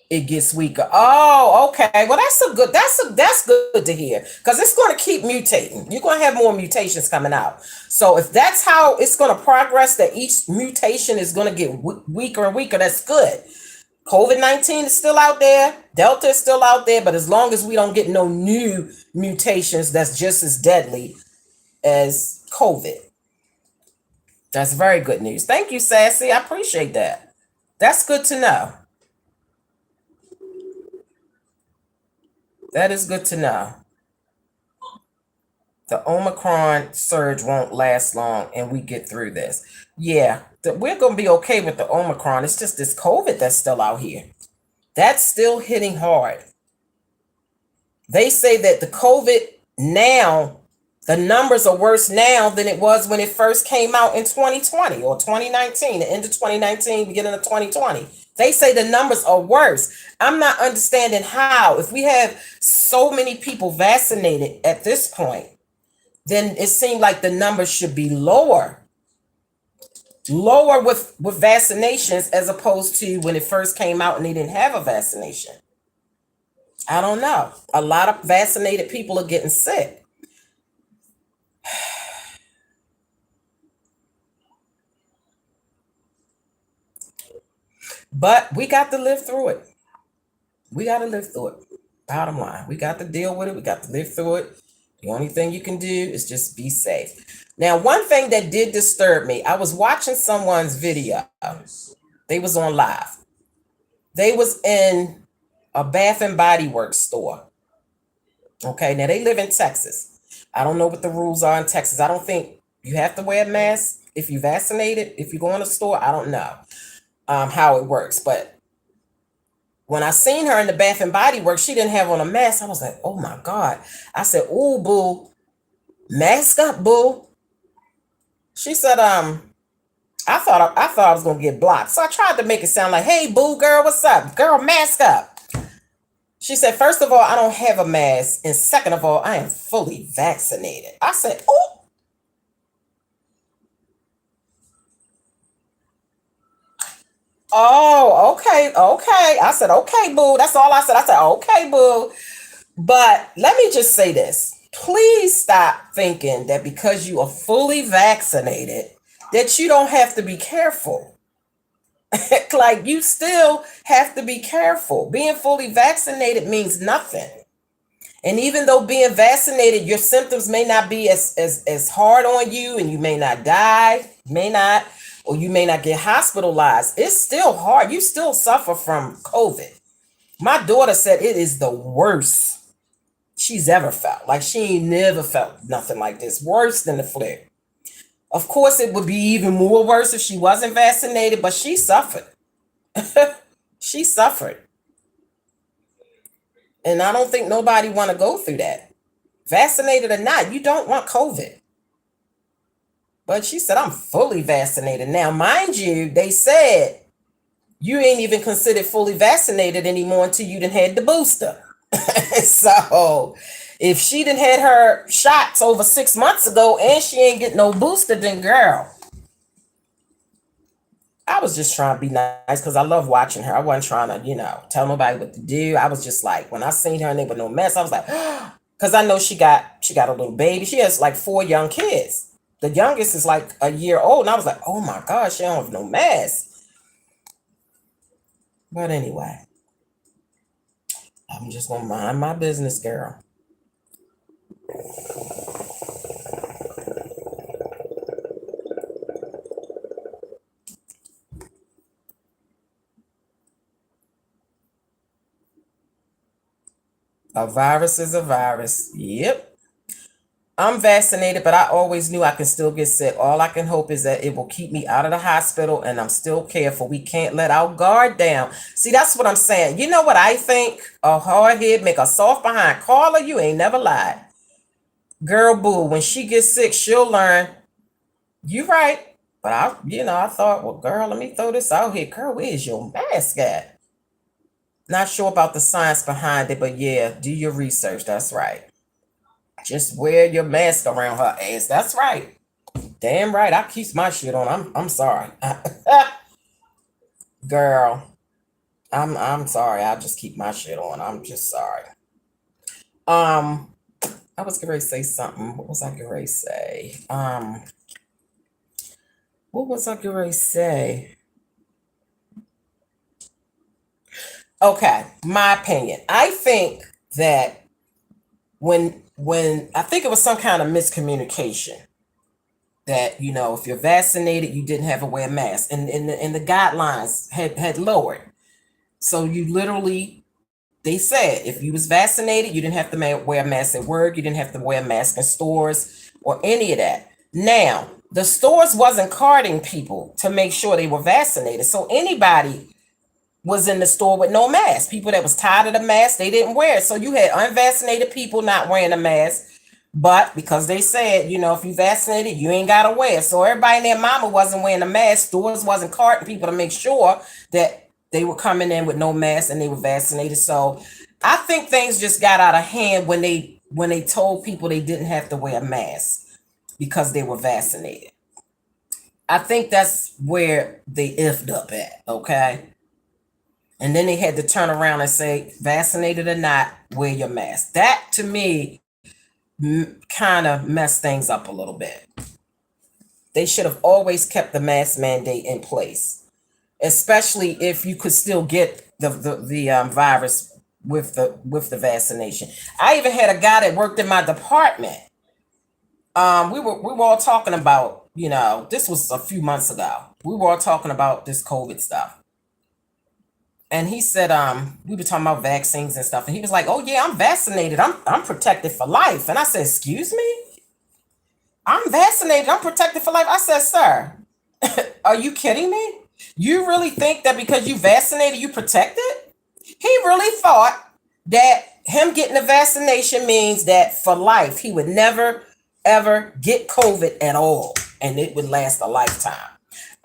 it gets weaker. Oh, okay. Well, that's good to hear because it's going to keep mutating. You're going to have more mutations coming out. So if that's how it's going to progress, that each mutation is going to get weaker and weaker, that's good. COVID-19 is still out there. Delta is still out there. But as long as we don't get no new mutations that's just as deadly as COVID. That's very good news. Thank you, Sassy. I appreciate that. That's good to know. That is good to know. The Omicron surge won't last long and we get through this. Yeah, we're going to be okay with the Omicron. It's just this COVID that's still out here. That's still hitting hard. They say that the COVID now, the numbers are worse now than it was when it first came out in 2020 or 2019, the end of 2019, beginning of 2020. They say the numbers are worse. I'm not understanding how. If we have so many people vaccinated at this point, then it seemed like the numbers should be lower. Lower with vaccinations as opposed to when it first came out and they didn't have a vaccination. I don't know. A lot of vaccinated people are getting sick. But we got to live through it. We got to live through it. Bottom line, we got to deal with it. We got to live through it. The only thing you can do is just be safe. Now, one thing that did disturb me, I was watching someone's video. They was on live. They was in a Bath and Body Works store. Okay, now they live in Texas. I don't know what the rules are in Texas. I don't think you have to wear a mask if you vaccinated. If you go in a store, I don't know how it works. But when I seen her in the Bath and Body Works, she didn't have on a mask. I was like, oh my God. I said, ooh, boo, mask up, boo. She said, I thought I was gonna get blocked. So I tried to make it sound like, hey, boo, girl, what's up? Girl, mask up. She said, first of all, I don't have a mask. And second of all, I am fully vaccinated. I said, oh. Oh, okay. I said, okay, boo. That's all I said. I said, okay, boo. But let me just say this. Please stop thinking that because you are fully vaccinated, that you don't have to be careful. Like, you still have to be careful. Being fully vaccinated means nothing. And even though being vaccinated, your symptoms may not be as hard on you and you may not die, or you may not get hospitalized. It's still hard. You still suffer from COVID. My daughter said it is the worst she's ever felt. Like, she ain't never felt nothing like this. Worse than the flu. Of course, it would be even more worse if she wasn't vaccinated, but she suffered. She suffered. And I don't think nobody want to go through that. Vaccinated or not, you don't want COVID. But she said, I'm fully vaccinated. Now, mind you, they said you ain't even considered fully vaccinated anymore until you done had the booster. So if she done had her shots over 6 months ago and she ain't get no booster, then girl, I was just trying to be nice because I love watching her. I wasn't trying to, tell nobody what to do. I was just like, when I seen her and there was no mess, I was like, because I know she got a little baby. She has like 4 young kids. The youngest is like a year old. And I was like, oh my gosh, she don't have no mask. But anyway, I'm just going to mind my business, girl. A virus is a virus. Yep. I'm vaccinated, but I always knew I can still get sick. All I can hope is that it will keep me out of the hospital and I'm still careful. We can't let our guard down. See, that's what I'm saying. You know what I think? A hard head make a soft behind. Carla, you ain't never lied. Girl, boo, when she gets sick, she'll learn. You right. But I thought, well, girl, let me throw this out here. Girl, where's your mask at? Not sure about the science behind it, but yeah, do your research. That's right. Just wear your mask around her ass. That's right. Damn right. I keeps my shit on. I'm sorry. Girl, I'm sorry. I just keep my shit on. I'm just sorry. Um, I was going to say something. What was I going to say? What was I going to say? Okay, my opinion. I think that when I think it was some kind of miscommunication that if you're vaccinated you didn't have to wear a mask, and the guidelines had lowered. So you literally, they said if you was vaccinated you didn't have to wear a mask at work, you didn't have to wear a mask in stores or any of that. Now the stores wasn't carding people to make sure they were vaccinated, so anybody was in the store with no mask. People that was tired of the mask, they didn't wear it. So you had unvaccinated people not wearing a mask. But because they said, if you vaccinated, you ain't got to wear it. So everybody and their mama wasn't wearing a mask. Stores wasn't carting people to make sure that they were coming in with no mask and they were vaccinated. So I think things just got out of hand when they told people they didn't have to wear a mask because they were vaccinated. I think that's where they effed up at, okay? And then they had to turn around and say, vaccinated or not, wear your mask. That to me kind of messed things up a little bit. They should have always kept the mask mandate in place, especially if you could still get the virus with the vaccination. I even had a guy that worked in my department. We were all talking about, this was a few months ago. We were all talking about this COVID stuff. And he said, we were talking about vaccines and stuff. And he was like, oh yeah, I'm vaccinated. I'm protected for life. And I said, excuse me? I'm vaccinated. I'm protected for life. I said, sir, are you kidding me? You really think that because you vaccinated, you protected? He really thought that him getting the vaccination means that for life, he would never, ever get COVID at all. And it would last a lifetime.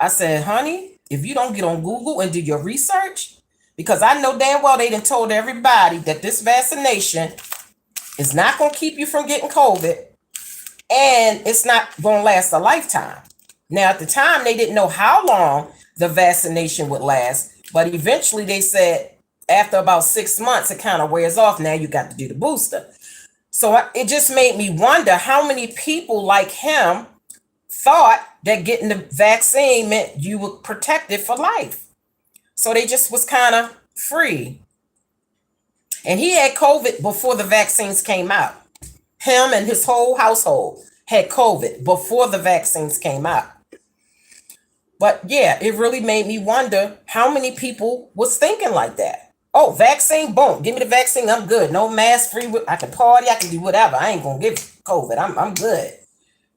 I said, honey, if you don't get on Google and do your research, because I know damn well they done told everybody that this vaccination is not going to keep you from getting COVID, and it's not going to last a lifetime. Now, at the time, they didn't know how long the vaccination would last, but eventually they said after about 6 months, it kind of wears off. Now you got to do the booster. So it just made me wonder how many people like him thought that getting the vaccine meant you were protected for life. So they just was kind of free. And he had COVID before the vaccines came out. Him and his whole household had COVID before the vaccines came out. But yeah, it really made me wonder how many people was thinking like that. Oh, vaccine, boom, give me the vaccine, I'm good. No mask, free, I can party, I can do whatever. I ain't gonna get COVID, I'm good.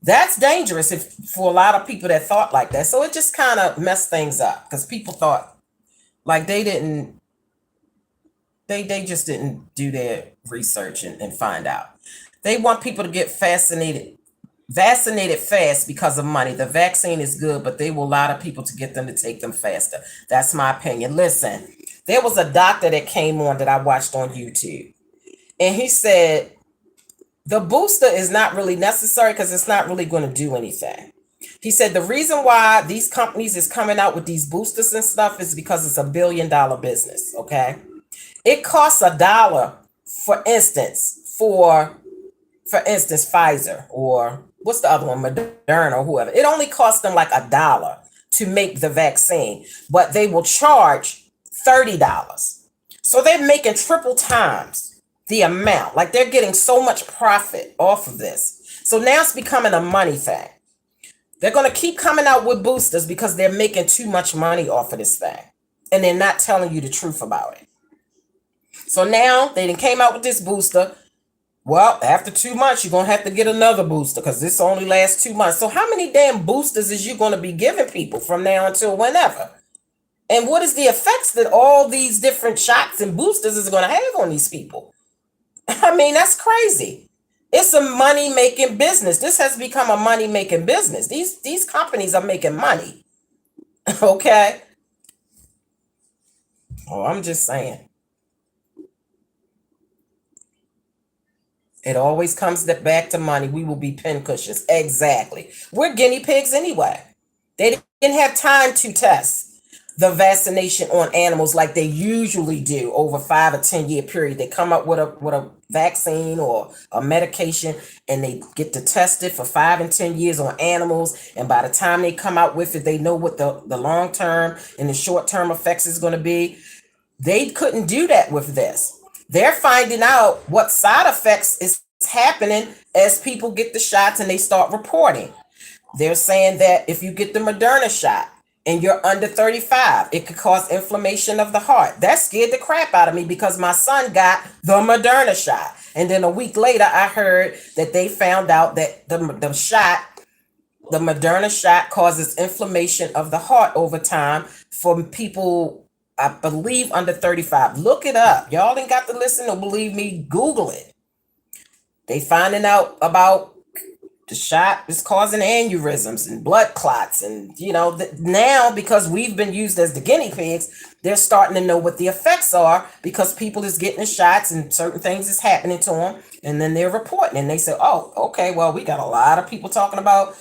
That's dangerous for a lot of people that thought like that. So it just kind of messed things up because people thought like they just didn't do their research and find out. They want people to get vaccinated fast because of money. The vaccine is good, but they will allow a lot of people to get them to take them faster. That's my opinion. Listen, there was a doctor that came on that I watched on YouTube, and he said the booster is not really necessary because it's not really going to do anything. He said the reason why these companies is coming out with these boosters and stuff is because it's $1 billion business, okay? It costs $1, for instance, for Pfizer, or what's the other one, Moderna or whoever. It only costs them like $1 to make the vaccine, but they will charge $30. So they're making triple times the amount. Like they're getting so much profit off of this. So now it's becoming a money thing. They're going to keep coming out with boosters because they're making too much money off of this thing. And they're not telling you the truth about it. So now they came out with this booster. Well, after 2 months, you're going to have to get another booster because this only lasts 2 months. So how many damn boosters is you going to be giving people from now until whenever? And what is the effects that all these different shots and boosters is going to have on these people? I mean, that's crazy. It's a money making business. This has become a money making business. These companies are making money. Okay. Oh, I'm just saying. It always comes back to money. We will be pincushions. Exactly. We're guinea pigs anyway. They didn't have time to test the vaccination on animals like they usually do over 5 or 10 year period. They come up with a vaccine or a medication and they get to test it for 5 and 10 years on animals. And by the time they come out with it, they know what the long term and the short term effects is going to be. They couldn't do that with this. They're finding out what side effects is happening as people get the shots and they start reporting. They're saying that if you get the Moderna shot and you're under 35, it could cause inflammation of the heart. That scared the crap out of me because my son got the Moderna shot. And then a week later, I heard that they found out that the Moderna shot causes inflammation of the heart over time for people, I believe, under 35. Look it up. Y'all ain't got to listen or believe me. Google it. They finding out about the shot is causing aneurysms and blood clots. And, now because we've been used as the guinea pigs, they're starting to know what the effects are because people is getting the shots and certain things is happening to them. And then they're reporting and they say, oh, okay, well, we got a lot of people talking about,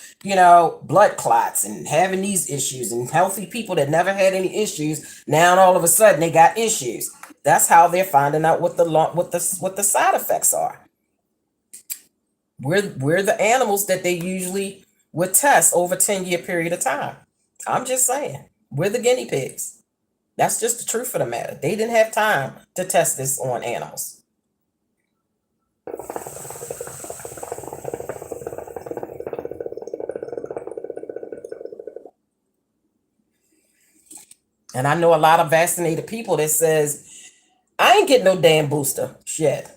blood clots and having these issues and healthy people that never had any issues. Now, all of a sudden they got issues. That's how they're finding out what the side effects are. We're the animals that they usually would test over 10 year period of time. I'm just saying, we're the guinea pigs. That's just the truth of the matter. They didn't have time to test this on animals. And I know a lot of vaccinated people that says, I ain't getting no damn booster. Shit.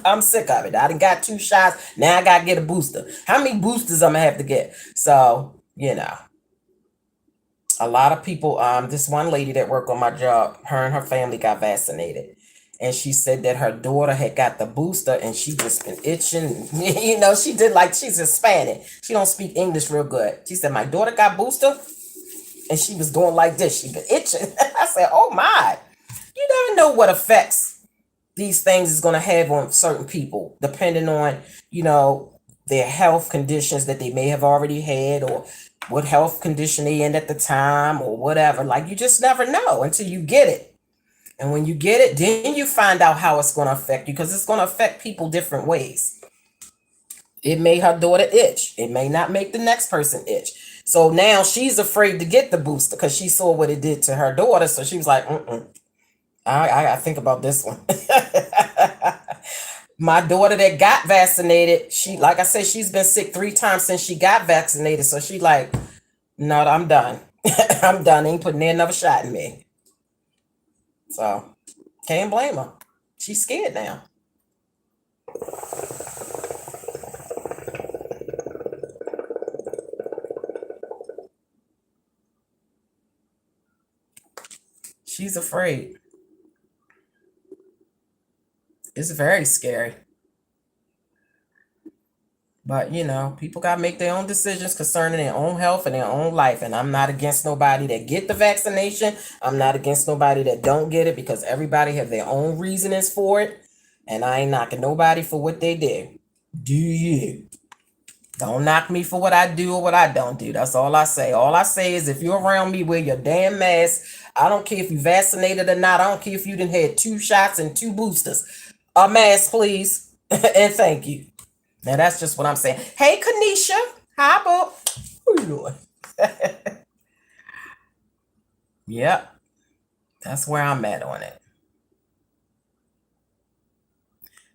I'm sick of it. I done got 2 shots. Now I gotta get a booster. How many boosters I'm gonna have to get? So, a lot of people, this one lady that worked on my job, her and her family got vaccinated. And she said that her daughter had got the booster and she just been itching. She did she's Hispanic. She don't speak English real good. She said, my daughter got booster and she was going like this. She been itching. I said, oh my. You never know what effects these things is going to have on certain people, depending on, their health conditions that they may have already had or what health condition they in at the time or whatever. You just never know until you get it. And when you get it, then you find out how it's going to affect you because it's going to affect people different ways. It made her daughter itch. It may not make the next person itch. So now she's afraid to get the booster because she saw what it did to her daughter. So she was like, I think about this one. My daughter that got vaccinated, like I said, she's been sick 3 times since she got vaccinated. So she like, no, I'm done. I'm done. Ain't putting another shot in me. So can't blame her. She's scared now. She's afraid. It's very scary. But, people got to make their own decisions concerning their own health and their own life. And I'm not against nobody that get the vaccination. I'm not against nobody that don't get it because everybody have their own reasonings for it. And I ain't knocking nobody for what they did. Do you? Don't knock me for what I do or what I don't do. That's all I say. All I say is if you're around me, wear your damn mask. I don't care if you vaccinated or not. I don't care if you done had 2 shots and 2 boosters. A mask, please. And thank you. Now, that's just what I'm saying. Hey, Kanisha. Hi, boo. What you doing? Yep. That's where I'm at on it.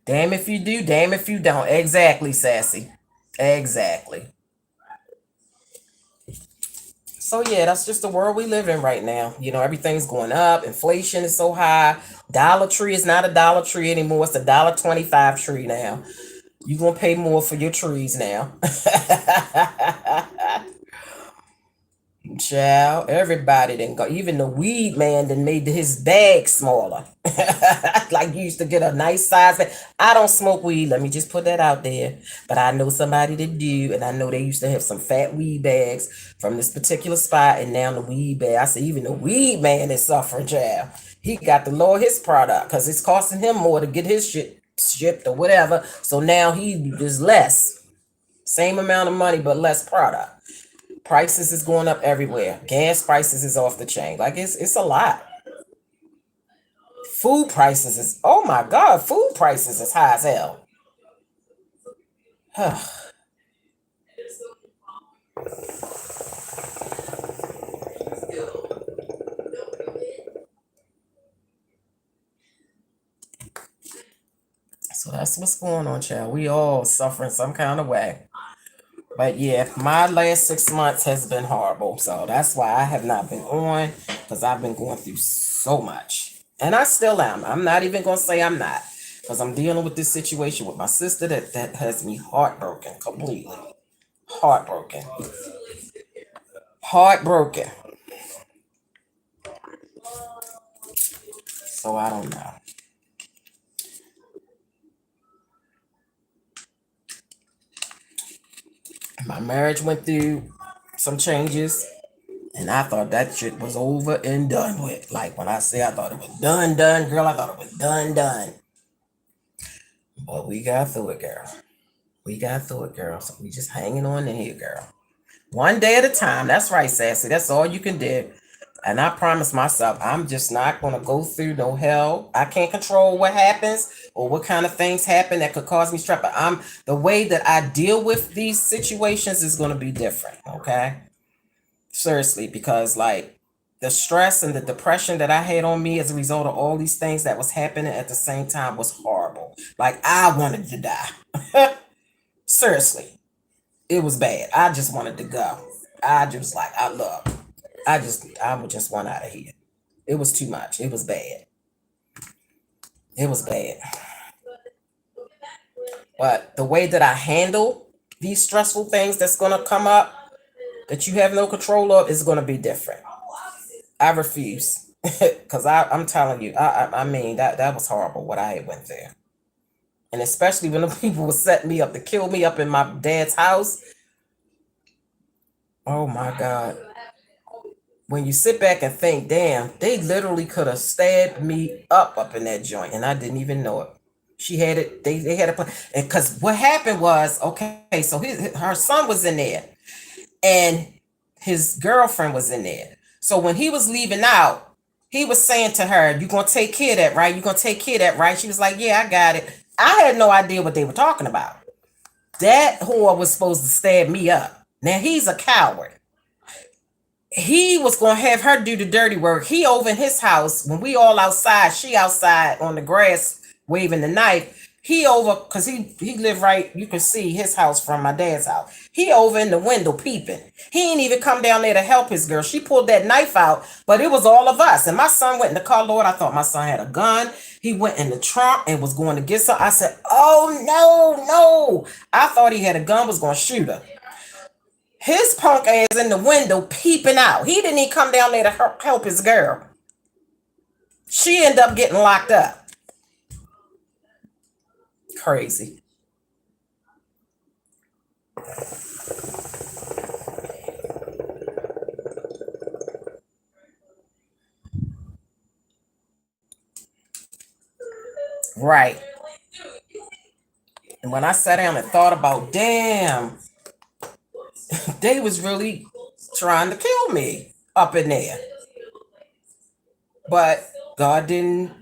Damn if you do, damn if you don't. Exactly, Sassy. Exactly. So yeah, that's just the world we live in right now. Everything's going up. Inflation is so high. Dollar Tree is not a Dollar Tree anymore. It's a $1.25 tree now. You're going to pay more for your trees now. Child, everybody didn't go. Even the weed man then made his bag smaller. Like you used to get a nice size bag. I don't smoke weed. Let me just put that out there. But I know somebody that do, and I know they used to have some fat weed bags from this particular spot, and now the weed bag. I say even the weed man is suffering, child. He got to lower his product because it's costing him more to get his shit shipped or whatever. So now he is less, same amount of money but less product. Prices is going up everywhere. Gas prices is off the chain. Like it's a lot. Food prices is, oh my God, food prices is high as hell. So that's what's going on, child. We all suffering some kind of way. But yeah, my last 6 months has been horrible. So that's why I have not been on, because I've been going through so much. And I still am. I'm not even going to say I'm not, because I'm dealing with this situation with my sister that has me heartbroken completely. Heartbroken. Heartbroken. So I don't know. My marriage went through some changes, and I thought that shit was over and done with. Like when I say I thought it was done, girl, I thought it was done. But we got through it, girl. We got through it, girl. So we just hanging on in here, girl. One day at a time. That's right, Sassy. That's all you can do. And I promise myself, I'm just not going to go through no hell. I can't control what happens or what kind of things happen that could cause me stress. But the way that I deal with these situations is going to be different. Okay. Seriously, because like the stress and the depression that I had on me as a result of all these things that was happening at the same time was horrible. Like I wanted to die. Seriously, it was bad. I just wanted to go. I just like, I would just want out of here. It was too much. It was bad. It was bad. But the way that I handle these stressful things that's gonna come up that you have no control of is gonna be different. I refuse. Cause I'm telling you, I mean that was horrible what I went there. And especially when the people were setting me up to kill me up in my dad's house. Oh my God. When you sit back and think, damn, they literally could have stabbed me up in that joint, and I didn't even know it. She had it. They had it, and because what happened was, okay, so her son was in there, and his girlfriend was in there. So when he was leaving out, he was saying to her, "You gonna take care of that, right? You gonna take care of that, right?" She was like, "Yeah, I got it." I had no idea what they were talking about. That whore was supposed to stab me up. Now he's a coward. He was gonna have her do the dirty work. He over in his house when we all outside, she outside on the grass waving the knife. He over because he lived right. You can see his house from my dad's house. He over in the window peeping. He ain't even come down there to help his girl. She pulled that knife out, but it was all of us. And my son went in the car. Lord, I thought my son had a gun. He went in the trunk and was going to get some. I said, "Oh no!" I thought he had a gun, was going to shoot her. His punk ass in the window peeping out. He didn't even come down there to help his girl. She ended up getting locked up. Crazy. Right. And when I sat down and thought about, damn, they was really trying to kill me up in there. But God didn't,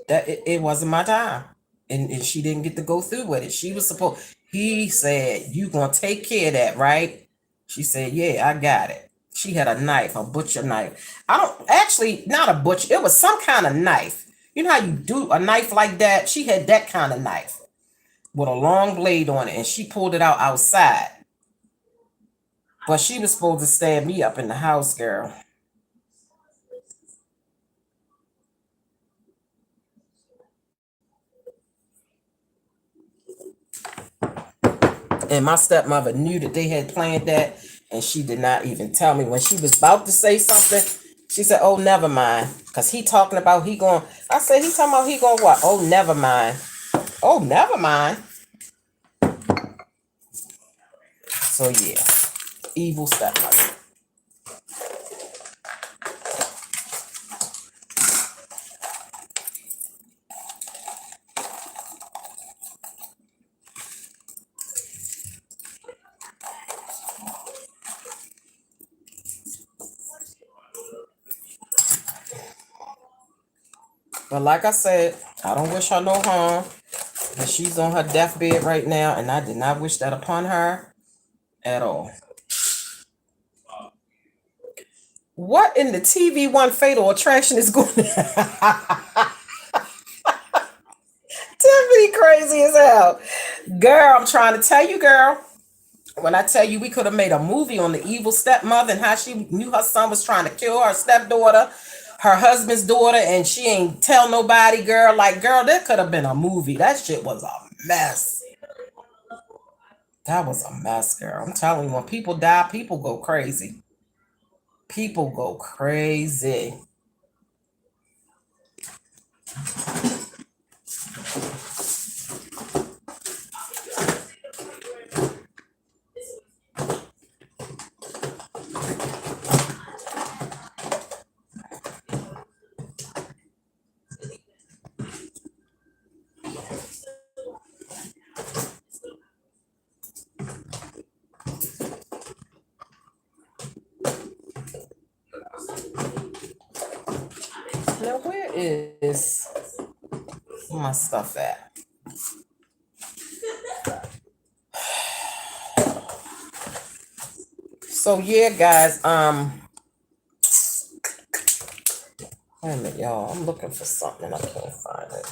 it wasn't my time. And she didn't get to go through with it. She was supposed, he said, "You gonna take care of that, right?" She said, "Yeah, I got it." She had a knife, a butcher knife. I don't, actually, not a butcher, it was some kind of knife. You know how you do a knife like that? She had that kind of knife with a long blade on it, and she pulled it out outside. But she was supposed to stab me up in the house, girl. And my stepmother knew that they had planned that. And she did not even tell me when she was about to say something. She said, "Oh, never mind." Cause he talking about he going. I said, "He talking about he going what? Oh, never mind. Oh, never mind." So yeah, evil stepmother. But like I said, I don't wish her no harm. And she's on her deathbed right now, and I did not wish that upon her at all. What in the TV one fatal attraction is going on? Tiffany crazy as hell. Girl, I'm trying to tell you, girl. When I tell you we could have made a movie on the evil stepmother and how she knew her son was trying to kill her stepdaughter, her husband's daughter, and she ain't tell nobody, girl. Like, girl, that could have been a movie. That shit was a mess. That was a mess, girl. I'm telling you, when people die, people go crazy. People go crazy. Now, where is my stuff at? So yeah, guys. Wait a minute, y'all. I'm looking for something and I can't find it.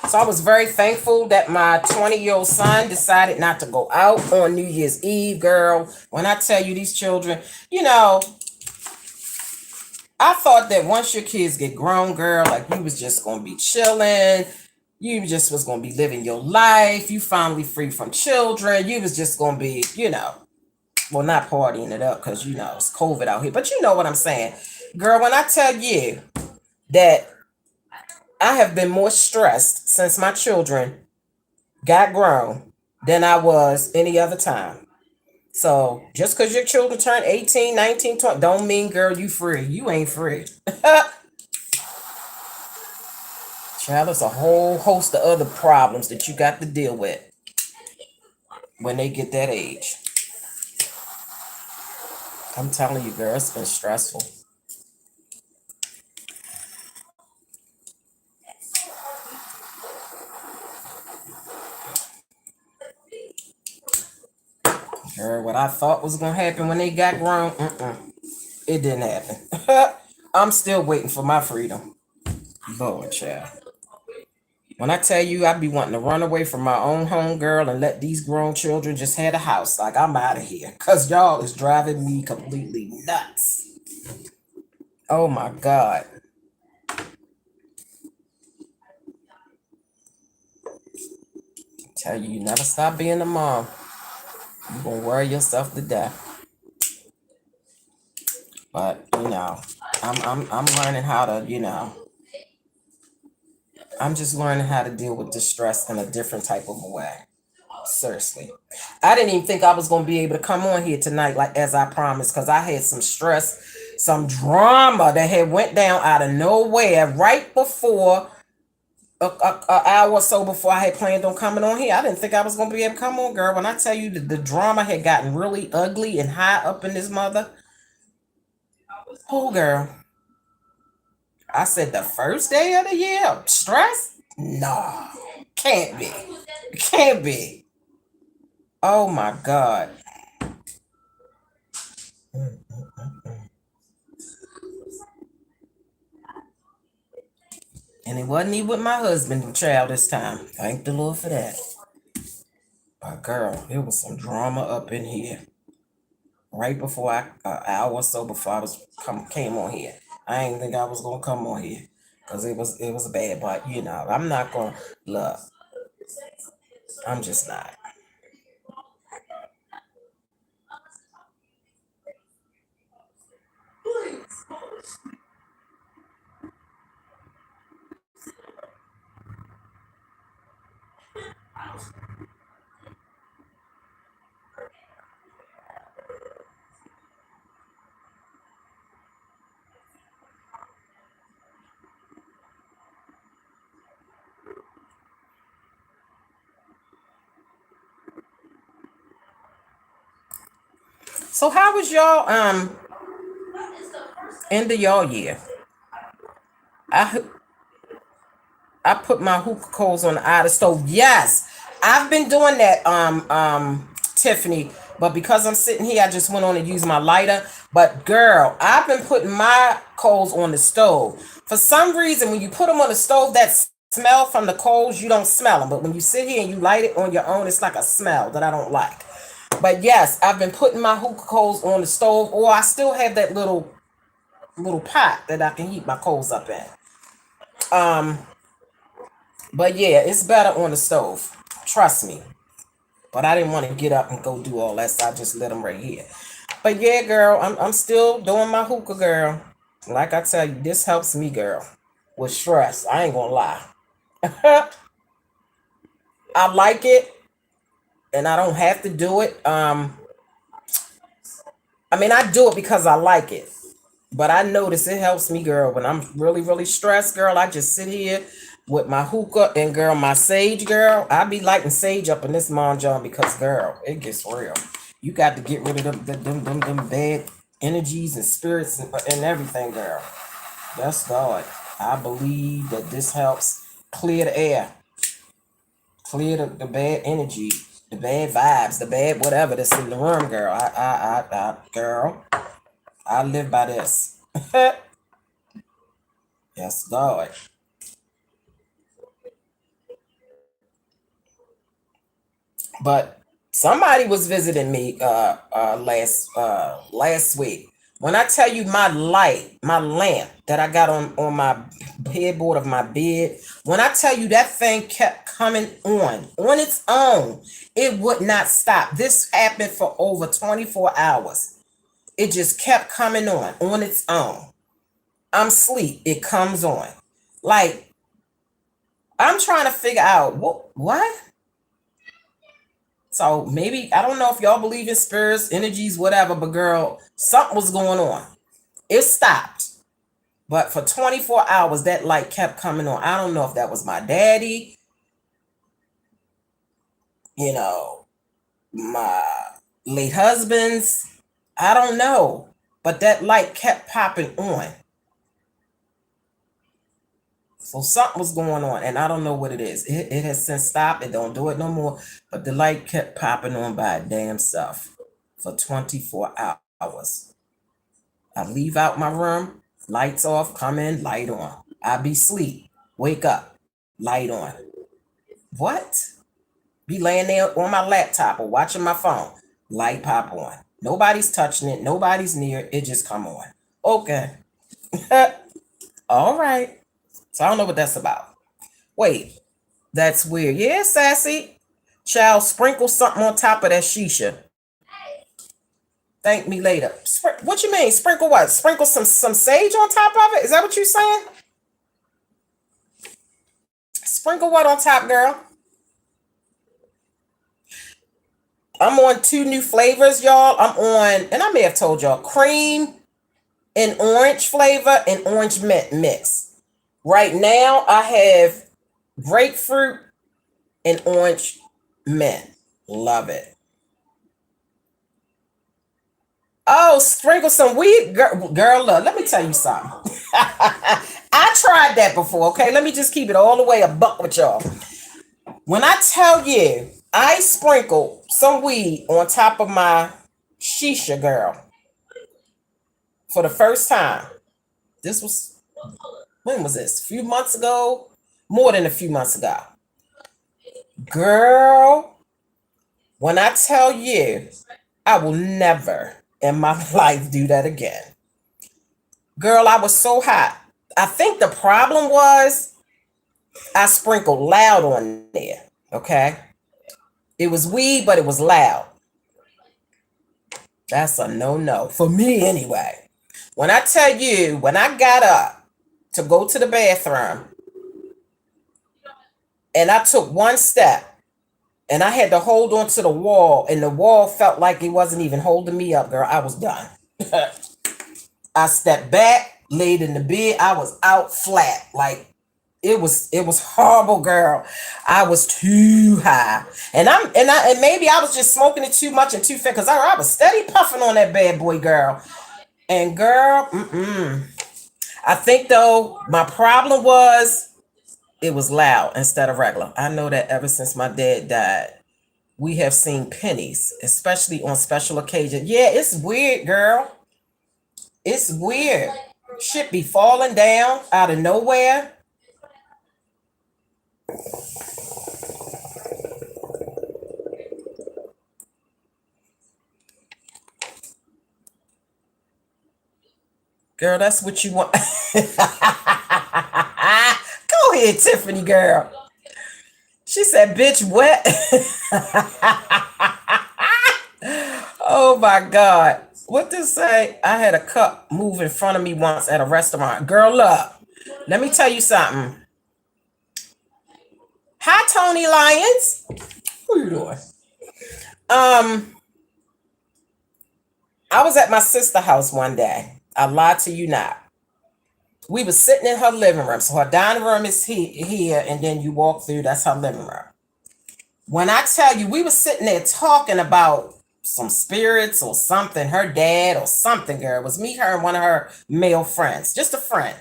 So I was very thankful that my 20-year-old son decided not to go out on New Year's Eve, girl. When I tell you these children, I thought that once your kids get grown, girl, like you was just gonna be chilling. You just was gonna be living your life. You finally free from children. You was just gonna be, well, not partying it up because it's COVID out here. But you know what I'm saying. Girl, when I tell you that I have been more stressed since my children got grown than I was any other time. So just because your children turn 18, 19, 20, don't mean, girl, you free. You ain't free. Child, there's a whole host of other problems that you got to deal with when they get that age. I'm telling you, girl, it's been stressful. Girl, what I thought was going to happen when they got grown, it didn't happen. I'm still waiting for my freedom. Lord, child. When I tell you I be wanting to run away from my own home, girl, and let these grown children just have a house, like I'm out of here. Because y'all is driving me completely nuts. Oh my God. Tell you, you never stop being a mom. You're going to worry yourself to death. But, I'm learning how to, I'm just learning how to deal with distress in a different type of a way. Seriously. I didn't even think I was going to be able to come on here tonight, like as I promised, because I had some stress, some drama that had went down out of nowhere right before an hour or so before I had planned on coming on here. I didn't think I was going to be able to come on, girl. When I tell you that the drama had gotten really ugly and high up in this mother, oh, girl. I said the first day of the year, stress? No, can't be. Can't be. Oh my God. And it wasn't even with my husband and child this time. Thank the Lord for that. But girl, there was some drama up in here. Right before an hour or so before I came on here. I ain't think I was gonna come on here because it was bad, but I'm not gonna look. I'm just not. So how was y'all end of y'all year? I I put my hookah coals on the outer stove. Yes, I've been doing that, Tiffany. But because I'm sitting here, I just went on and used my lighter. But girl, I've been putting my coals on the stove. For some reason, when you put them on the stove, that smell from the coals, you don't smell them. But when you sit here and you light it on your own, it's like a smell that I don't like. But yes, I've been putting my hookah coals on the stove, or I still have that little pot that I can heat my coals up in. Um, but yeah, it's better on the stove. Trust me. But I didn't want to get up and go do all that, so I just let them right here. But yeah, girl, I'm still doing my hookah, girl. Like I tell you, this helps me, girl, with stress. I ain't gonna lie. I like it, and I don't have to do it. I mean, I do it because I like it. But I notice it helps me, girl. When I'm really, really stressed, girl, I just sit here with my hookah and, girl, my sage, girl. I be lighting sage up in this monjon because, girl, it gets real. You got to get rid of them bad energies and spirits and everything, girl. That's God. I believe that this helps clear the air, clear the bad energy, the bad vibes, the bad whatever that's in the room, girl. Girl, I live by this. Yes, God. But somebody was visiting me last week. When I tell you my light, my lamp that I got on my headboard of my bed, when I tell you that thing kept coming on its own, it would not stop. This happened for over 24 hours. It just kept coming on its own. I'm asleep, it comes on. Like, I'm trying to figure out what? So maybe I don't know if y'all believe in spirits, energies, whatever, but girl, something was going on. It stopped. But for 24 hours, that light kept coming on. I don't know if that was my daddy, you know, my late husband's. I don't know. But that light kept popping on. So something was going on, and I don't know what it is. It has since stopped. It don't do it no more. But the light kept popping on by damn self for 24 hours. I leave out my room, lights off, come in, light on. I be sleep, wake up, light on. What? Be laying there on my laptop or watching my phone, light pop on. Nobody's touching it, nobody's near, it just come on. Okay. All right. So I don't know what that's about. Wait, that's weird. Yeah, sassy. Child, sprinkle something on top of that shisha. Thank me later. What you mean? Sprinkle what? Sprinkle some sage on top of it? Is that what you saying? Sprinkle what on top, girl? I'm on two new flavors, y'all. I'm on, and I may have told y'all, cream and orange flavor and orange mint mix. Right now, I have grapefruit and orange mint. Love it. Oh, sprinkle some weed, girl. Look, let me tell you something. I tried that before. Okay, let me just keep it all the way a buck with y'all. When I tell you, I sprinkle some weed on top of my shisha, girl, for the first time. This was, when was this? A few months ago? More than a few months ago. Girl, when I tell you, I will never in my life do that again. Girl, I was so hot. I think the problem was I sprinkled loud on there. Okay. It was weed, but it was loud. That's a no for me anyway. When I tell you, when I got up to go to the bathroom and I took one step and I had to hold on to the wall, and the wall felt like it wasn't even holding me up, girl, I was done. I stepped back, laid in the bed, I was out flat. Like it was horrible, girl. I was too high. And maybe I was just smoking it too much and too fast because I was steady puffing on that bad boy, girl. And girl, I think though my problem was it was loud instead of regular. I know that ever since my dad died, we have seen pennies, especially on special occasions. Yeah, it's weird, girl. It's weird. Shit be falling down out of nowhere. Girl, that's what you want. Go ahead, Tiffany, girl. She said, bitch, what? Oh my God. What to say? I had a cup move in front of me once at a restaurant. Girl, look, let me tell you something. Hi, Tony Lyons. What you doing? I was at my sister's house one day. I lied to you not. We was sitting in her living room. So her dining room is here, and then you walk through, that's her living room. When I tell you, we was sitting there talking about some spirits or something, her dad or something, girl. It was me, her, and one of her male friends, just a friend.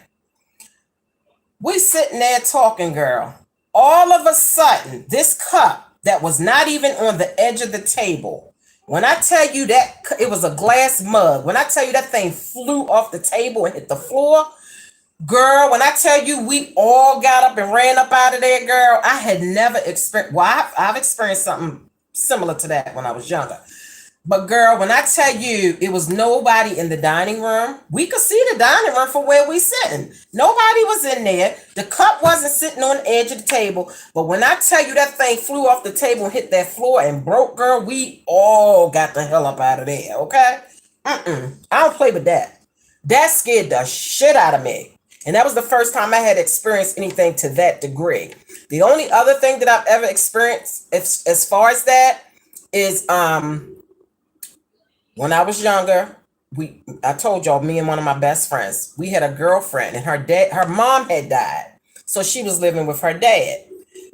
We sitting there talking, girl. All of a sudden, this cup that was not even on the edge of the table, when I tell you that it was a glass mug, when I tell you that thing flew off the table and hit the floor, girl, when I tell you we all got up and ran up out of there, girl, I had never experienced, well, I've experienced something similar to that when I was younger. But girl, when I tell you it was nobody in the dining room, we could see the dining room from where we sitting. Nobody was in there. The cup wasn't sitting on the edge of the table. But when I tell you that thing flew off the table and hit that floor and broke, girl, we all got the hell up out of there, okay? I don't play with that. That scared the shit out of me. And that was the first time I had experienced anything to that degree. The only other thing that I've ever experienced as far as that is when I was younger, I told y'all, me and one of my best friends, we had a girlfriend, and her mom had died. So she was living with her dad.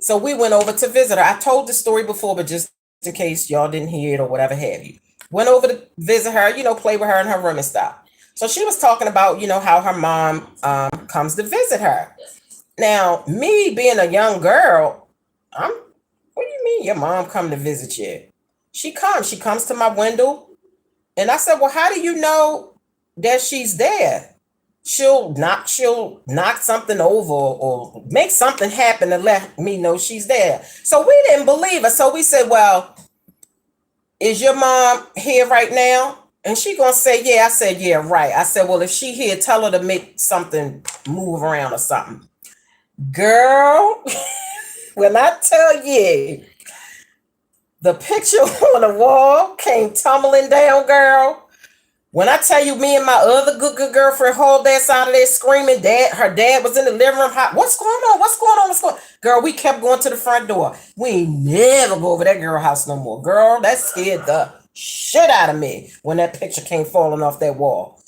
So we went over to visit her. I told the story before, but just in case y'all didn't hear it or whatever have you. Went over to visit her, play with her in her room and stuff. So she was talking about, how her mom comes to visit her. Now, me being a young girl, what do you mean your mom come to visit you? She comes to my window. And I said, well, how do you know that she's there? She'll knock something over or make something happen to let me know she's there. So we didn't believe her. So we said, well, is your mom here right now? And she gonna say, yeah. I said, yeah, right. I said, well, if she here, tell her to make something move around or something. Girl, when I tell you, the picture on the wall came tumbling down, girl. When I tell you, me and my other good girlfriend hauled ass out of there screaming, her dad was in the living room. What's going on? What's going on? What's going on? Girl, we kept going to the front door. We ain't never go over that girl house no more. Girl, that scared the shit out of me when that picture came falling off that wall.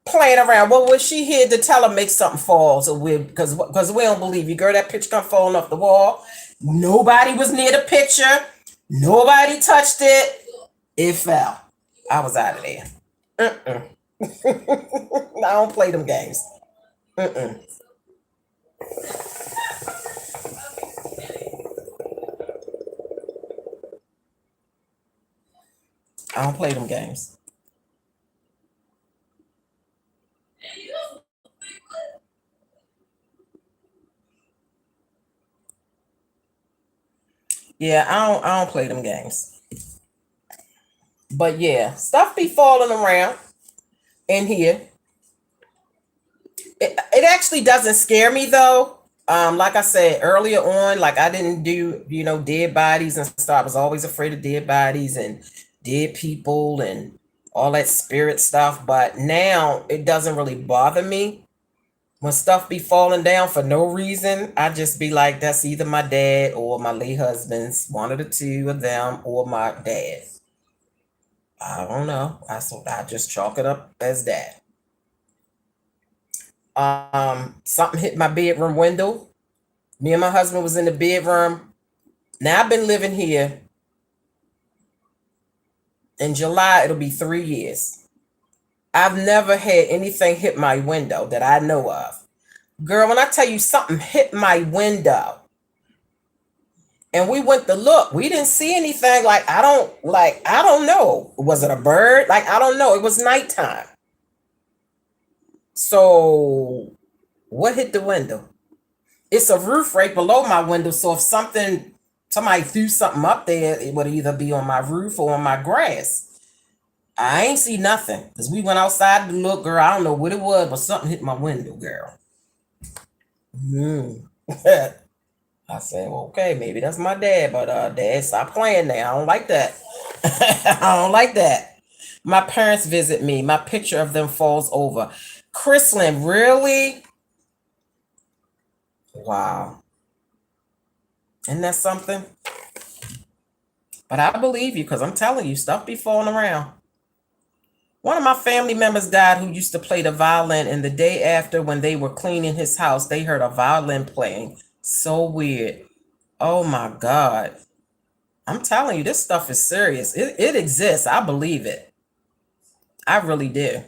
Playing around. Well, was she here to tell her make something fall? So because we don't believe you. Girl, that picture come falling off the wall. Nobody was near the picture. Nobody touched it. It fell. I was out of there. I don't play them games. I don't play them games. Yeah, I don't play them games. But yeah, stuff be falling around in here. It actually doesn't scare me though. Like I said earlier on, like I didn't do, dead bodies and stuff. I was always afraid of dead bodies and dead people and all that spirit stuff. But now it doesn't really bother me. When stuff be falling down for no reason, I just be like, that's either my dad or my late husband's, one of the two of them, or my dad. I don't know. I just chalk it up as that. Something hit my bedroom window. Me and my husband was in the bedroom. Now I've been living here. In July, it'll be 3 years. I've never had anything hit my window that I know of. Girl, when I tell you something hit my window and we went to look, we didn't see anything. I don't know. Was it a bird? Like, I don't know. It was nighttime. So what hit the window? It's a roof right below my window. So if somebody threw something up there, it would either be on my roof or on my grass. I ain't see nothing because we went outside to look, girl. I don't know what it was, but something hit my window, girl. I said, well, okay, maybe that's my dad, but dad, stop playing now. I don't like that. I don't like that. My parents visit me. My picture of them falls over. Chrislyn, really? Wow. Isn't that something? But I believe you because I'm telling you, stuff be falling around. One of my family members died who used to play the violin, and the day after, when they were cleaning his house, they heard a violin playing. So weird. Oh my God. I'm telling you, this stuff is serious. It exists. I believe it. I really do.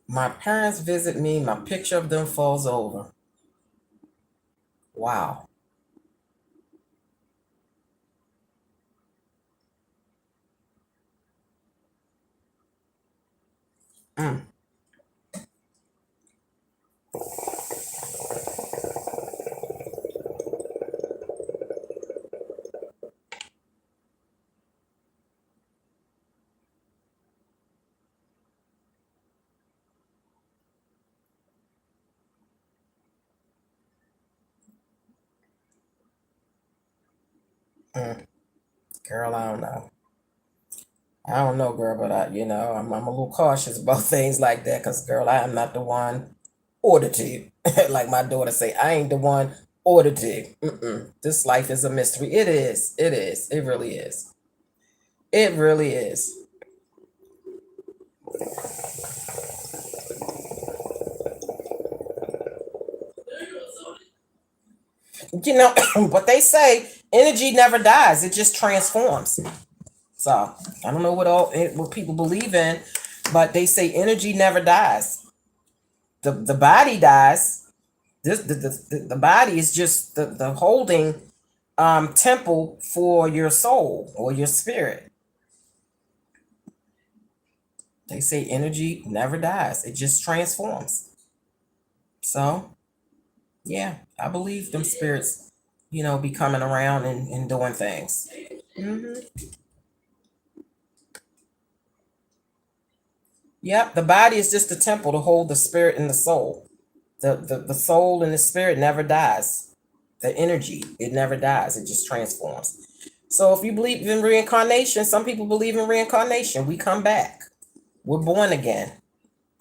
My parents visit me. My picture of them falls over. Wow. Mm, mm. Girl, I don't know. I don't know, girl, but I'm a little cautious about things like that because, girl, I am not the one or the two. Like my daughter say, I ain't the one or the two. Mm-mm. This life is a mystery. It is. It is. It really is. It really is. But they say energy never dies. It just transforms. So I don't know what people believe in, but they say energy never dies. The body dies. The body is just the holding temple for your soul or your spirit. They say energy never dies. It just transforms. So yeah, I believe them spirits, be coming around and doing things. Hmm. Yep, the body is just a temple to hold the spirit and the soul. The soul and the spirit never dies. The energy, it never dies. It just transforms. So if you believe in reincarnation, some people believe in reincarnation. We come back. We're born again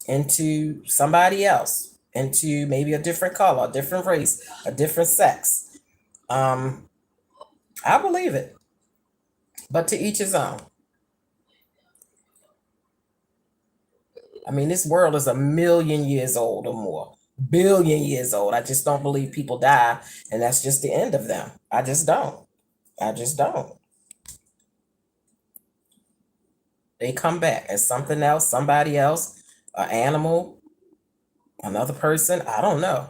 into somebody else, into maybe a different color, a different race, a different sex. Um, I believe it, but to each his own. I mean, this world is 1 million years old or more, billion years old. I just don't believe people die, and that's just the end of them. I just don't. I just don't. They come back as something else, somebody else, an animal, another person. I don't know.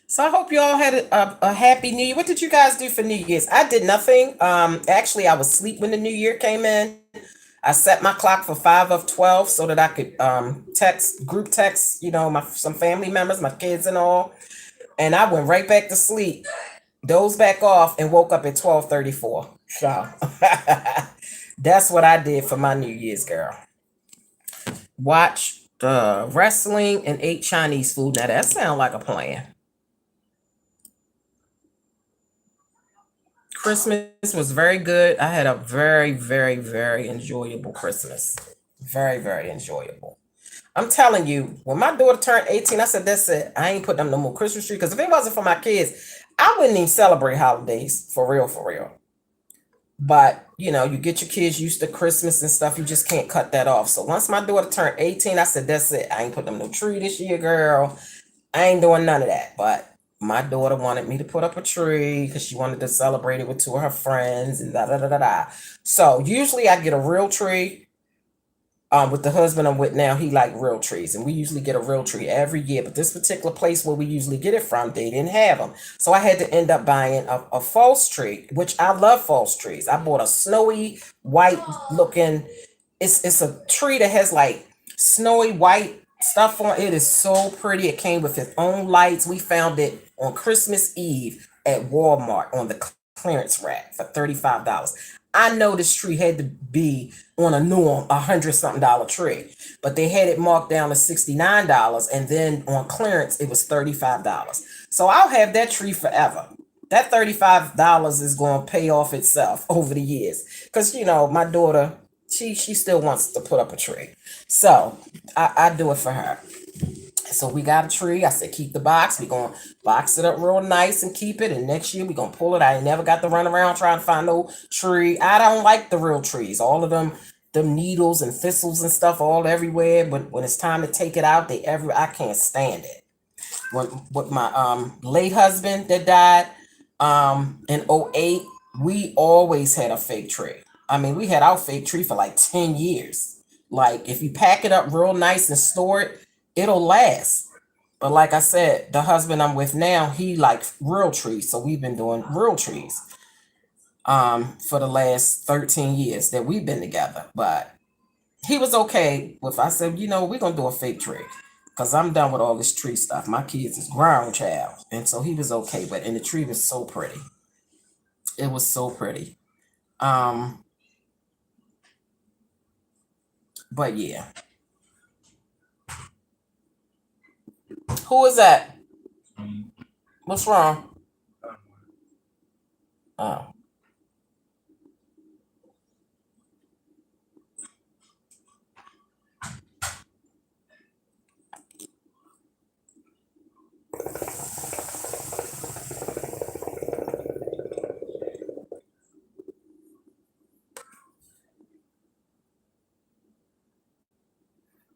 So I hope you all had a happy New Year. What did you guys do for New Year's? I did nothing. Actually, I was asleep when the New Year came in. I set my clock for 5 of 12 so that I could group text, my some family members, my kids and all. And I went right back to sleep, dozed back off, and woke up at 12:34. So that's what I did for my New Year's, girl. Watch the wrestling and ate Chinese food. Now that sounds like a plan. Christmas was very good. I had a very, very, very enjoyable Christmas. Very, very enjoyable. I'm telling you, when my daughter turned 18, I said, that's it. I ain't putting up no more Christmas tree. Because if it wasn't for my kids, I wouldn't even celebrate holidays. For real, for real. But, you get your kids used to Christmas and stuff. You just can't cut that off. So once my daughter turned 18, I said, that's it. I ain't putting up no tree this year, girl. I ain't doing none of that. But my daughter wanted me to put up a tree because she wanted to celebrate it with two of her friends and da da da da da. So usually I get a real tree. With the husband I'm with now, he like real trees, and we usually get a real tree every year. But this particular place where we usually get it from, they didn't have them, so I had to end up buying a false tree, which I love false trees. I bought a snowy white looking. It's a tree that has like snowy white stuff on it. It is so pretty. It came with its own lights. We found it on Christmas Eve at Walmart on the clearance rack for $35. I know this tree had to be on a norm $100-something tree, but they had it marked down to $69, and then on clearance it was $35. So I'll have that tree forever. That $35 is going to pay off itself over the years, because my daughter, she still wants to put up a tree, so I do it for her. So we got a tree. I said, keep the box. We're going to box it up real nice and keep it. And next year we're going to pull it. I ain't never got to run around trying to find no tree. I don't like the real trees. All of them needles and thistles and stuff all everywhere. But when it's time to take it out, I can't stand it. With my late husband that died in '08, we always had a fake tree. I mean, we had our fake tree for like 10 years. Like, if you pack it up real nice and store it, it'll last. But like I said, the husband I'm with now, he likes real trees. So we've been doing real trees for the last 13 years that we've been together. But he was okay with, I said, we're going to do a fake tree. Because I'm done with all this tree stuff. My kids is grown, child. And so he was okay with it. And the tree was so pretty. It was so pretty. But yeah. Who is that? What's wrong? Oh.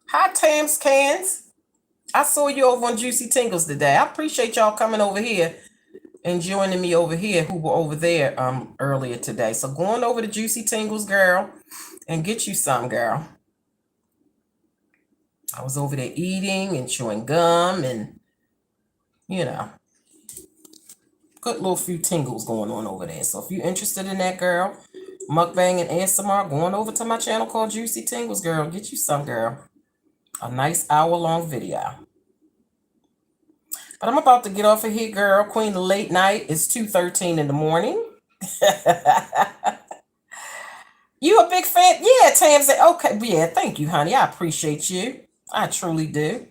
Hi, Tams Cans. I saw you over on Juicy Tingles today. I appreciate y'all coming over here and joining me over here who were over there earlier today. So going over to Juicy Tingles, girl, and get you some, girl. I was over there eating and chewing gum and, good little few tingles going on over there. So if you're interested in that, girl, mukbang and ASMR, going over to my channel called Juicy Tingles, girl. Get you some, girl. A nice hour-long video. But I'm about to get off of here, girl. Queen of late night. It's 2:13 in the morning. You a big fan? Yeah, Tam said, okay. Yeah, thank you, honey. I appreciate you. I truly do.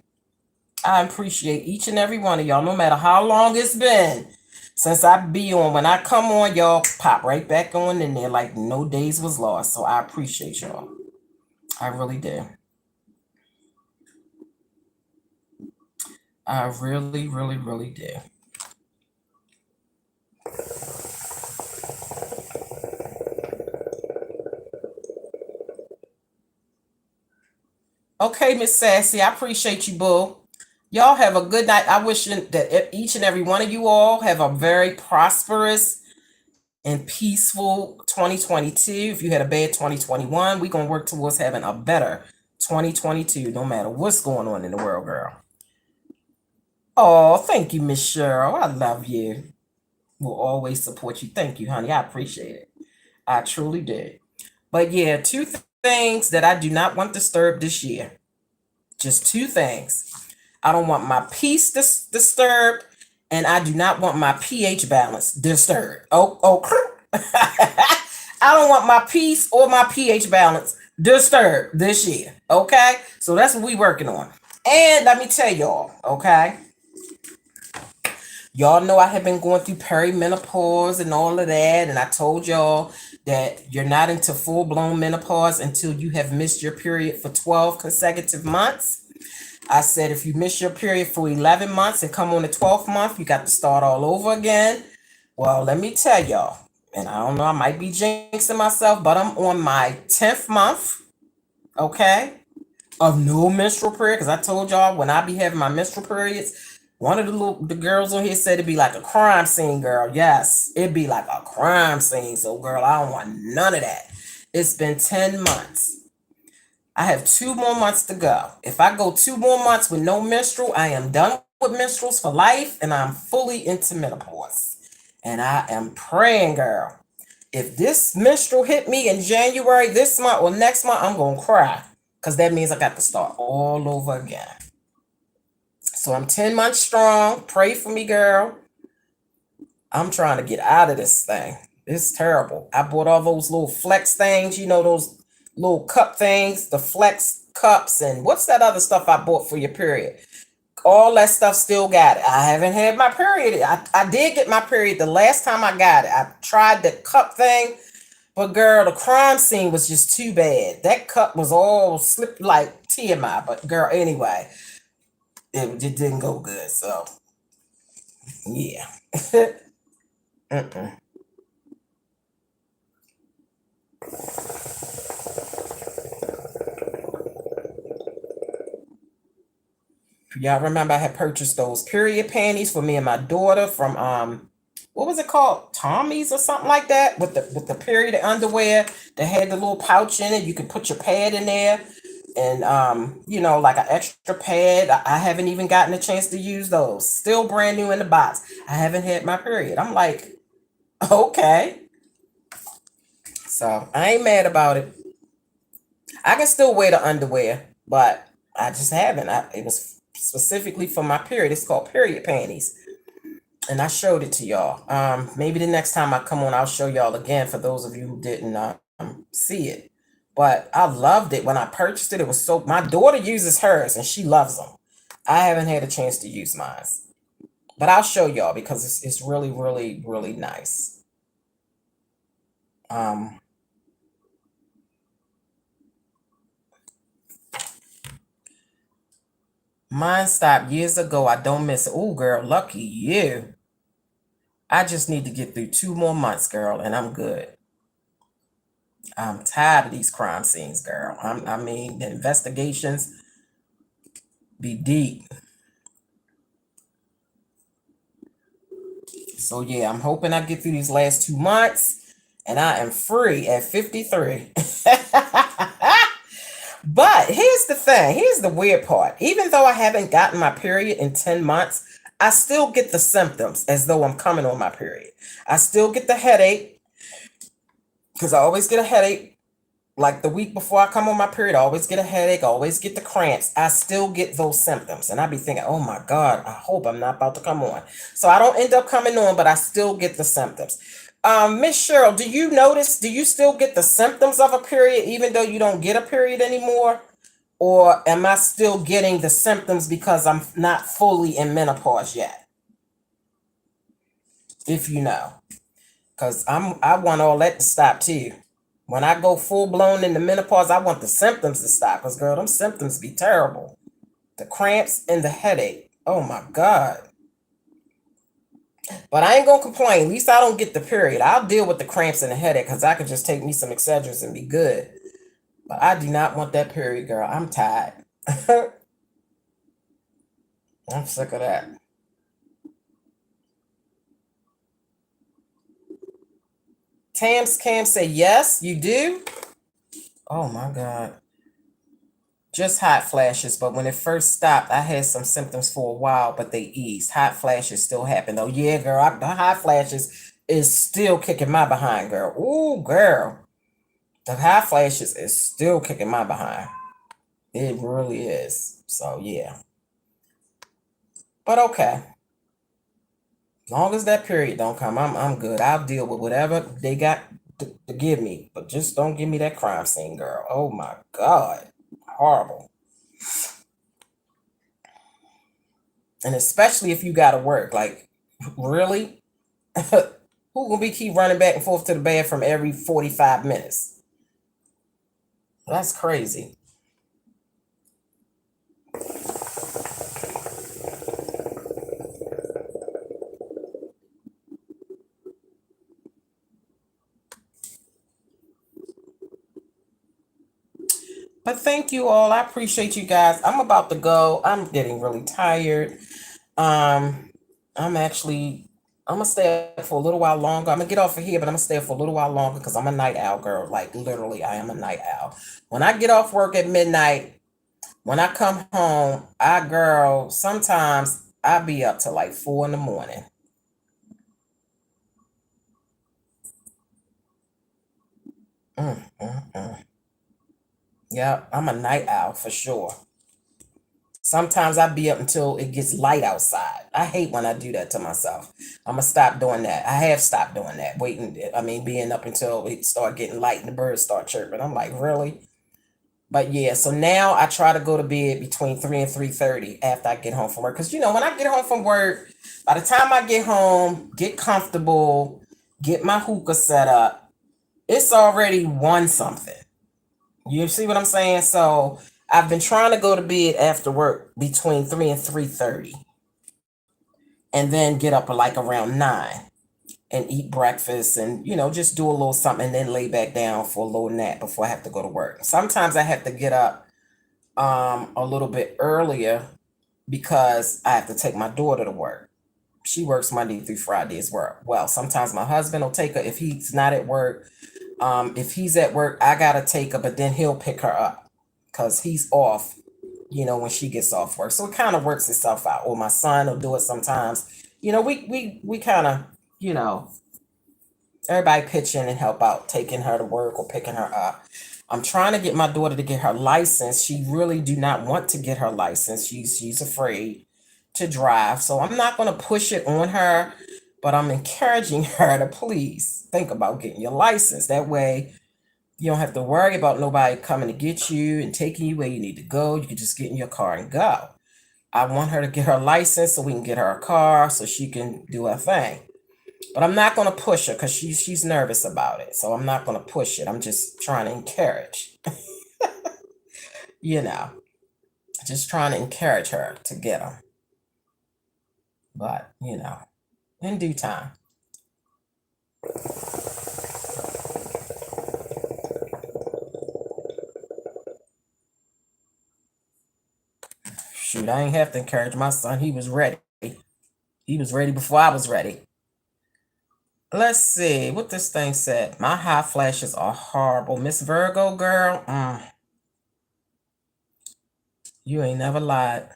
I appreciate each and every one of y'all, no matter how long it's been since I be on. When I come on, y'all pop right back on in there like no days was lost. So I appreciate y'all. I really do. I really, really, really do. Okay, Miss Sassy, I appreciate you, boo. Y'all have a good night. I wish that each and every one of you all have a very prosperous and peaceful 2022. If you had a bad 2021, we're going to work towards having a better 2022, no matter what's going on in the world, girl. Oh, thank you, Miss Cheryl. I love you. Will always support you. Thank you, honey. I appreciate it. I truly did. But yeah, things that I do not want disturbed this year. Just two things. I don't want my peace disturbed, and I do not want my pH balance disturbed. I don't want my peace or my pH balance disturbed this year. Okay, so that's what we working on. And let me tell y'all, okay, y'all know I have been going through perimenopause and all of that, and I told y'all that you're not into full-blown menopause until you have missed your period for 12 consecutive months. I said if you miss your period for 11 months and come on the 12th month, you got to start all over again. Well, let me tell y'all, and I don't know, I might be jinxing myself, but I'm on my 10th month, okay, of no menstrual period, because I told y'all when I be having my menstrual periods, one of the girls on here said it'd be like a crime scene, girl. Yes, it'd be like a crime scene. So, girl, I don't want none of that. It's been 10 months. I have 2 more months to go. If I go 2 more months with no menstrual, I am done with menstruals for life, and I'm fully into menopause. And I am praying, girl. If this menstrual hit me in January this month or next month, I'm going to cry, because that means I got to start all over again. So I'm 10 months strong. Pray for me, girl. I'm trying to get out of this thing. It's terrible. I bought all those little flex things, you know, those little cup things, the flex cups, and what's that other stuff I bought for your period? All that stuff still got it. I haven't had my period. I did get my period the last time I got it. I tried the cup thing, but girl, the crime scene was just too bad. That cup was all slipped like TMI, but girl, anyway, it didn't go good. So, yeah. Mm-mm. Y'all remember I had purchased those period panties for me and my daughter from what was it called? Tommy's or something like that, with the period underwear that had the little pouch in it. You could put your pad in there, and you know, like an extra pad. I haven't even gotten a chance to use those. Still brand new in the box. I haven't had my period. I'm like, okay. So I ain't mad about it. I can still wear the underwear, but I just haven't. It was specifically for my period. It's called period panties. And I showed it to y'all. Maybe the next time I come on, I'll show y'all again for those of you who didn't see it. But I loved it when I purchased it. It was so, my daughter uses hers and she loves them. I haven't had a chance to use mine. But I'll show y'all because it's really, really, really nice. Um, Mine stopped years ago. I don't miss it. Oh, girl, lucky you. I just need to get through 2 more months, girl, and I'm good. I'm tired of these crime scenes, girl. I mean, the investigations be deep. So, yeah, I'm hoping I get through these last 2 months, and I am free at 53. But here's the thing. Here's the weird part. Even though I haven't gotten my period in 10 months, I still get the symptoms as though I'm coming on my period. I still get the headache because I always get a headache. Like the week before I come on my period, I always get a headache. I always get the cramps. I still get those symptoms. And I be thinking, oh my God, I hope I'm not about to come on. So I don't end up coming on, but I still get the symptoms. Miss Cheryl, do you still get the symptoms of a period even though you don't get a period anymore? Or am I still getting the symptoms because I'm not fully in menopause yet? If you know. Because I want all that to stop too. When I go full blown into menopause, I want the symptoms to stop. Because girl, them symptoms be terrible. The cramps and the headache. Oh my God. But I ain't gonna complain. At least I don't get the period. I'll deal with the cramps and the headache because I can just take me some Excedrins and be good. But I do not want that period, girl. I'm tired. I'm sick of that. Tam's Cam say yes, you do. Oh my God. Just hot flashes, but when it first stopped, I had some symptoms for a while, but they eased. Hot flashes still happen though. Yeah, girl, the hot flashes is still kicking my behind, girl. Ooh, girl. The hot flashes is still kicking my behind. It really is. So yeah. But okay. Long as that period don't come, I'm good. I'll deal with whatever they got to give me. But just don't give me that crime scene, girl. Oh my God. Horrible. And especially if you gotta work. Like, really? Who gonna be keep running back and forth to the bathroom every 45 minutes? That's crazy. But thank you all. I appreciate you guys. I'm about to go. I'm getting really tired. Um, I'm actually I'm gonna stay up for a little while longer. I'm gonna get off of here, but I'm gonna stay up for a little while longer because I'm a night owl, girl. Like literally, I am a night owl. When I get off work at midnight, when I come home, sometimes I be up to like 4 in the morning. Mm. Yeah, I'm a night owl for sure. Sometimes I be up until it gets light outside. I hate when I do that to myself. I'm gonna stop doing that. I have stopped doing that. Being up until it start getting light and the birds start chirping. I'm like, really? But yeah, so now I try to go to bed between 3 and 3:30 after I get home from work. Cause when I get home from work, by the time I get home, get comfortable, get my hookah set up, it's already one something. You see what I'm saying? So I've been trying to go to bed after work between 3 and 3:30, and then get up like around 9 and eat breakfast and just do a little something and then lay back down for a little nap before I have to go to work. Sometimes I have to get up a little bit earlier because I have to take my daughter to work. She works Monday through Friday as well. Sometimes my husband will take her if he's not at work. If he's at work, I gotta take her, but then he'll pick her up because he's off, when she gets off work. So it kind of works itself out. Or my son will do it sometimes. We kind of, you know, everybody pitch in and help out, taking her to work or picking her up. I'm trying to get my daughter to get her license. She really do not want to get her license. She's afraid to drive. So I'm not going to push it on her, but I'm encouraging her to please think about getting your license. That way you don't have to worry about nobody coming to get you and taking you where you need to go. You can just get in your car and go. I want her to get her license so we can get her a car so she can do her thing. But I'm not going to push her because she's nervous about it. So I'm not going to push it. I'm just trying to encourage, you know, just trying to encourage her to get them. But, in due time. Shoot, I ain't have to encourage my son. He was ready. He was ready before I was ready. Let's see what this thing said. My hot flashes are horrible. Miss Virgo girl, you ain't never lied.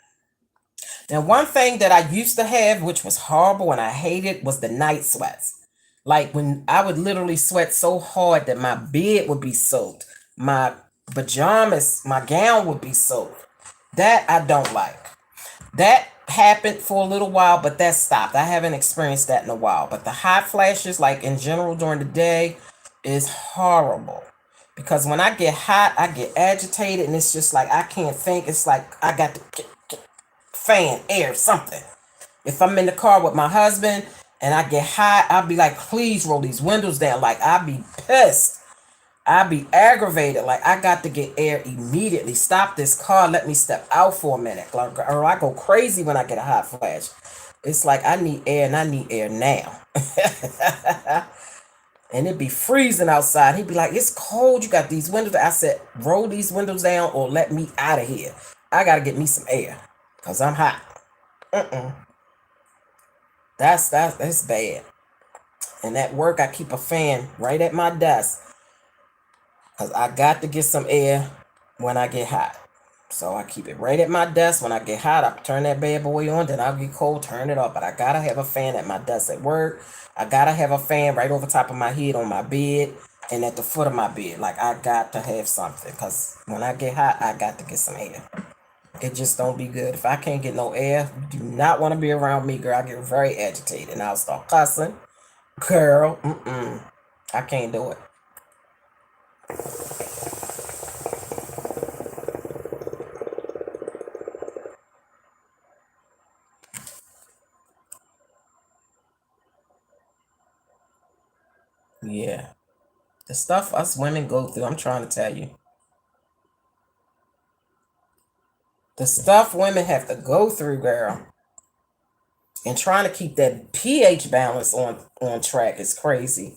Now, one thing that I used to have, which was horrible and I hated, was the night sweats. Like when I would literally sweat so hard that my bed would be soaked, my pajamas, my gown would be soaked. That I don't like. That happened for a little while, but that stopped. I haven't experienced that in a while. But the hot flashes, like in general during the day, is horrible. Because when I get hot, I get agitated, and it's just like I can't think. It's like I got to fan, air, something. If I'm in the car with my husband and I get hot, I'll be like, please roll these windows down. Like, I'll be pissed. I'll be aggravated. Like, I got to get air immediately. Stop this car. Let me step out for a minute. Like, or I go crazy when I get a hot flash. It's like I need air and I need air now. And it'd be freezing outside. He'd be like, it's cold. You got these windows. I said, roll these windows down or let me out of here. I got to get me some air because I'm hot. That's bad. And at work, I keep a fan right at my desk because I got to get some air when I get hot. So I keep it right at my desk. When I get hot, I turn that bad boy on. Then I'll get cold, turn it up. But I gotta have a fan at my desk at work. I gotta have a fan right over top of my head on my bed and at the foot of my bed. Like, I got to have something, because when I get hot, I got to get some air. It just don't be good. If I can't get no air, you do not want to be around me, girl. I get very agitated and I'll start cussing. Girl, I can't do it. Yeah. The stuff us women go through, I'm trying to tell you. The stuff women have to go through, girl. And trying to keep that pH balance on track is crazy.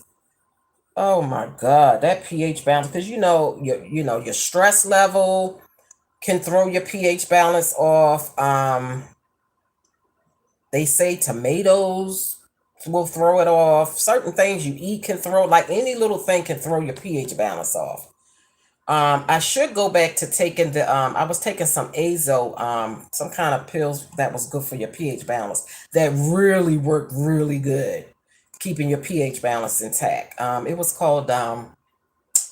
Oh my God, that pH balance, because your stress level can throw your pH balance off. They say tomatoes will throw it off. Certain things you eat can throw, like any little thing can throw your pH balance off. I should go back to taking I was taking some azo, some kind of pills that was good for your pH balance that really worked really good, keeping your pH balance intact. It was called,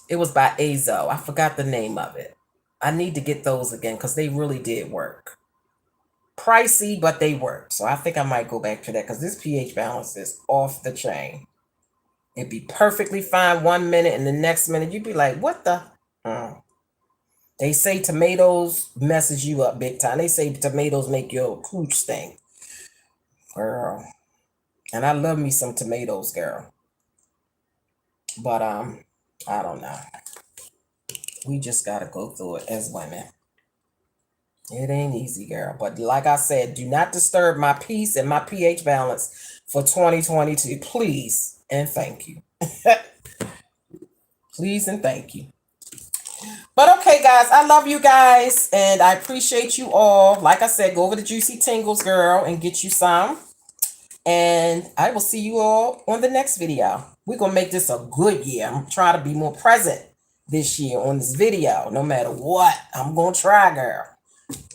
it was by azo. I forgot the name of it. I need to get those again because they really did work. Pricey, but they work. So I think I might go back to that because this pH balance is off the chain. It'd be perfectly fine 1 minute, and the next minute you'd be like, what the? They say tomatoes messes you up big time. They say tomatoes make your cooch stink. Girl. And I love me some tomatoes, girl. But I don't know. We just gotta go through it as women. It ain't easy, girl. But like I said, do not disturb my peace and my pH balance for 2022. Please and thank you. Please and thank you. But okay, guys, I love you guys and I appreciate you all. Like I said, go over to Juicy Tingles, girl, and get you some. And I will see you all on the next video. We're going to make this a good year. I'm trying to be more present this year on this video. No matter what, I'm going to try, girl.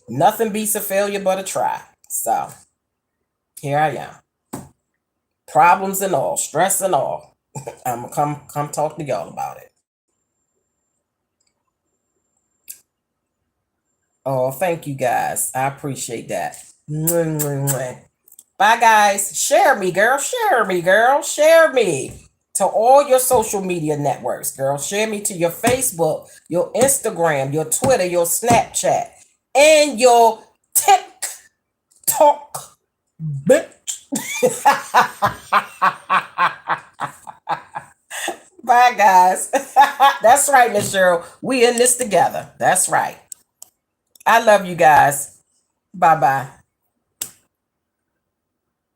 Nothing beats a failure but a try. So, here I am. Problems and all, stress and all. I'm going to come talk to y'all about it. Oh, thank you guys. I appreciate that. Bye, guys. Share me, girl. Share me, girl. Share me to all your social media networks, girl. Share me to your Facebook, your Instagram, your Twitter, your Snapchat, and your TikTok, bitch. Bye, guys. That's right, Miss Cheryl. We in this together. That's right. I love you guys. Bye-bye.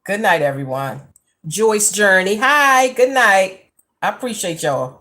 Good night, everyone. Joyce Journey. Hi. Good night. I appreciate y'all.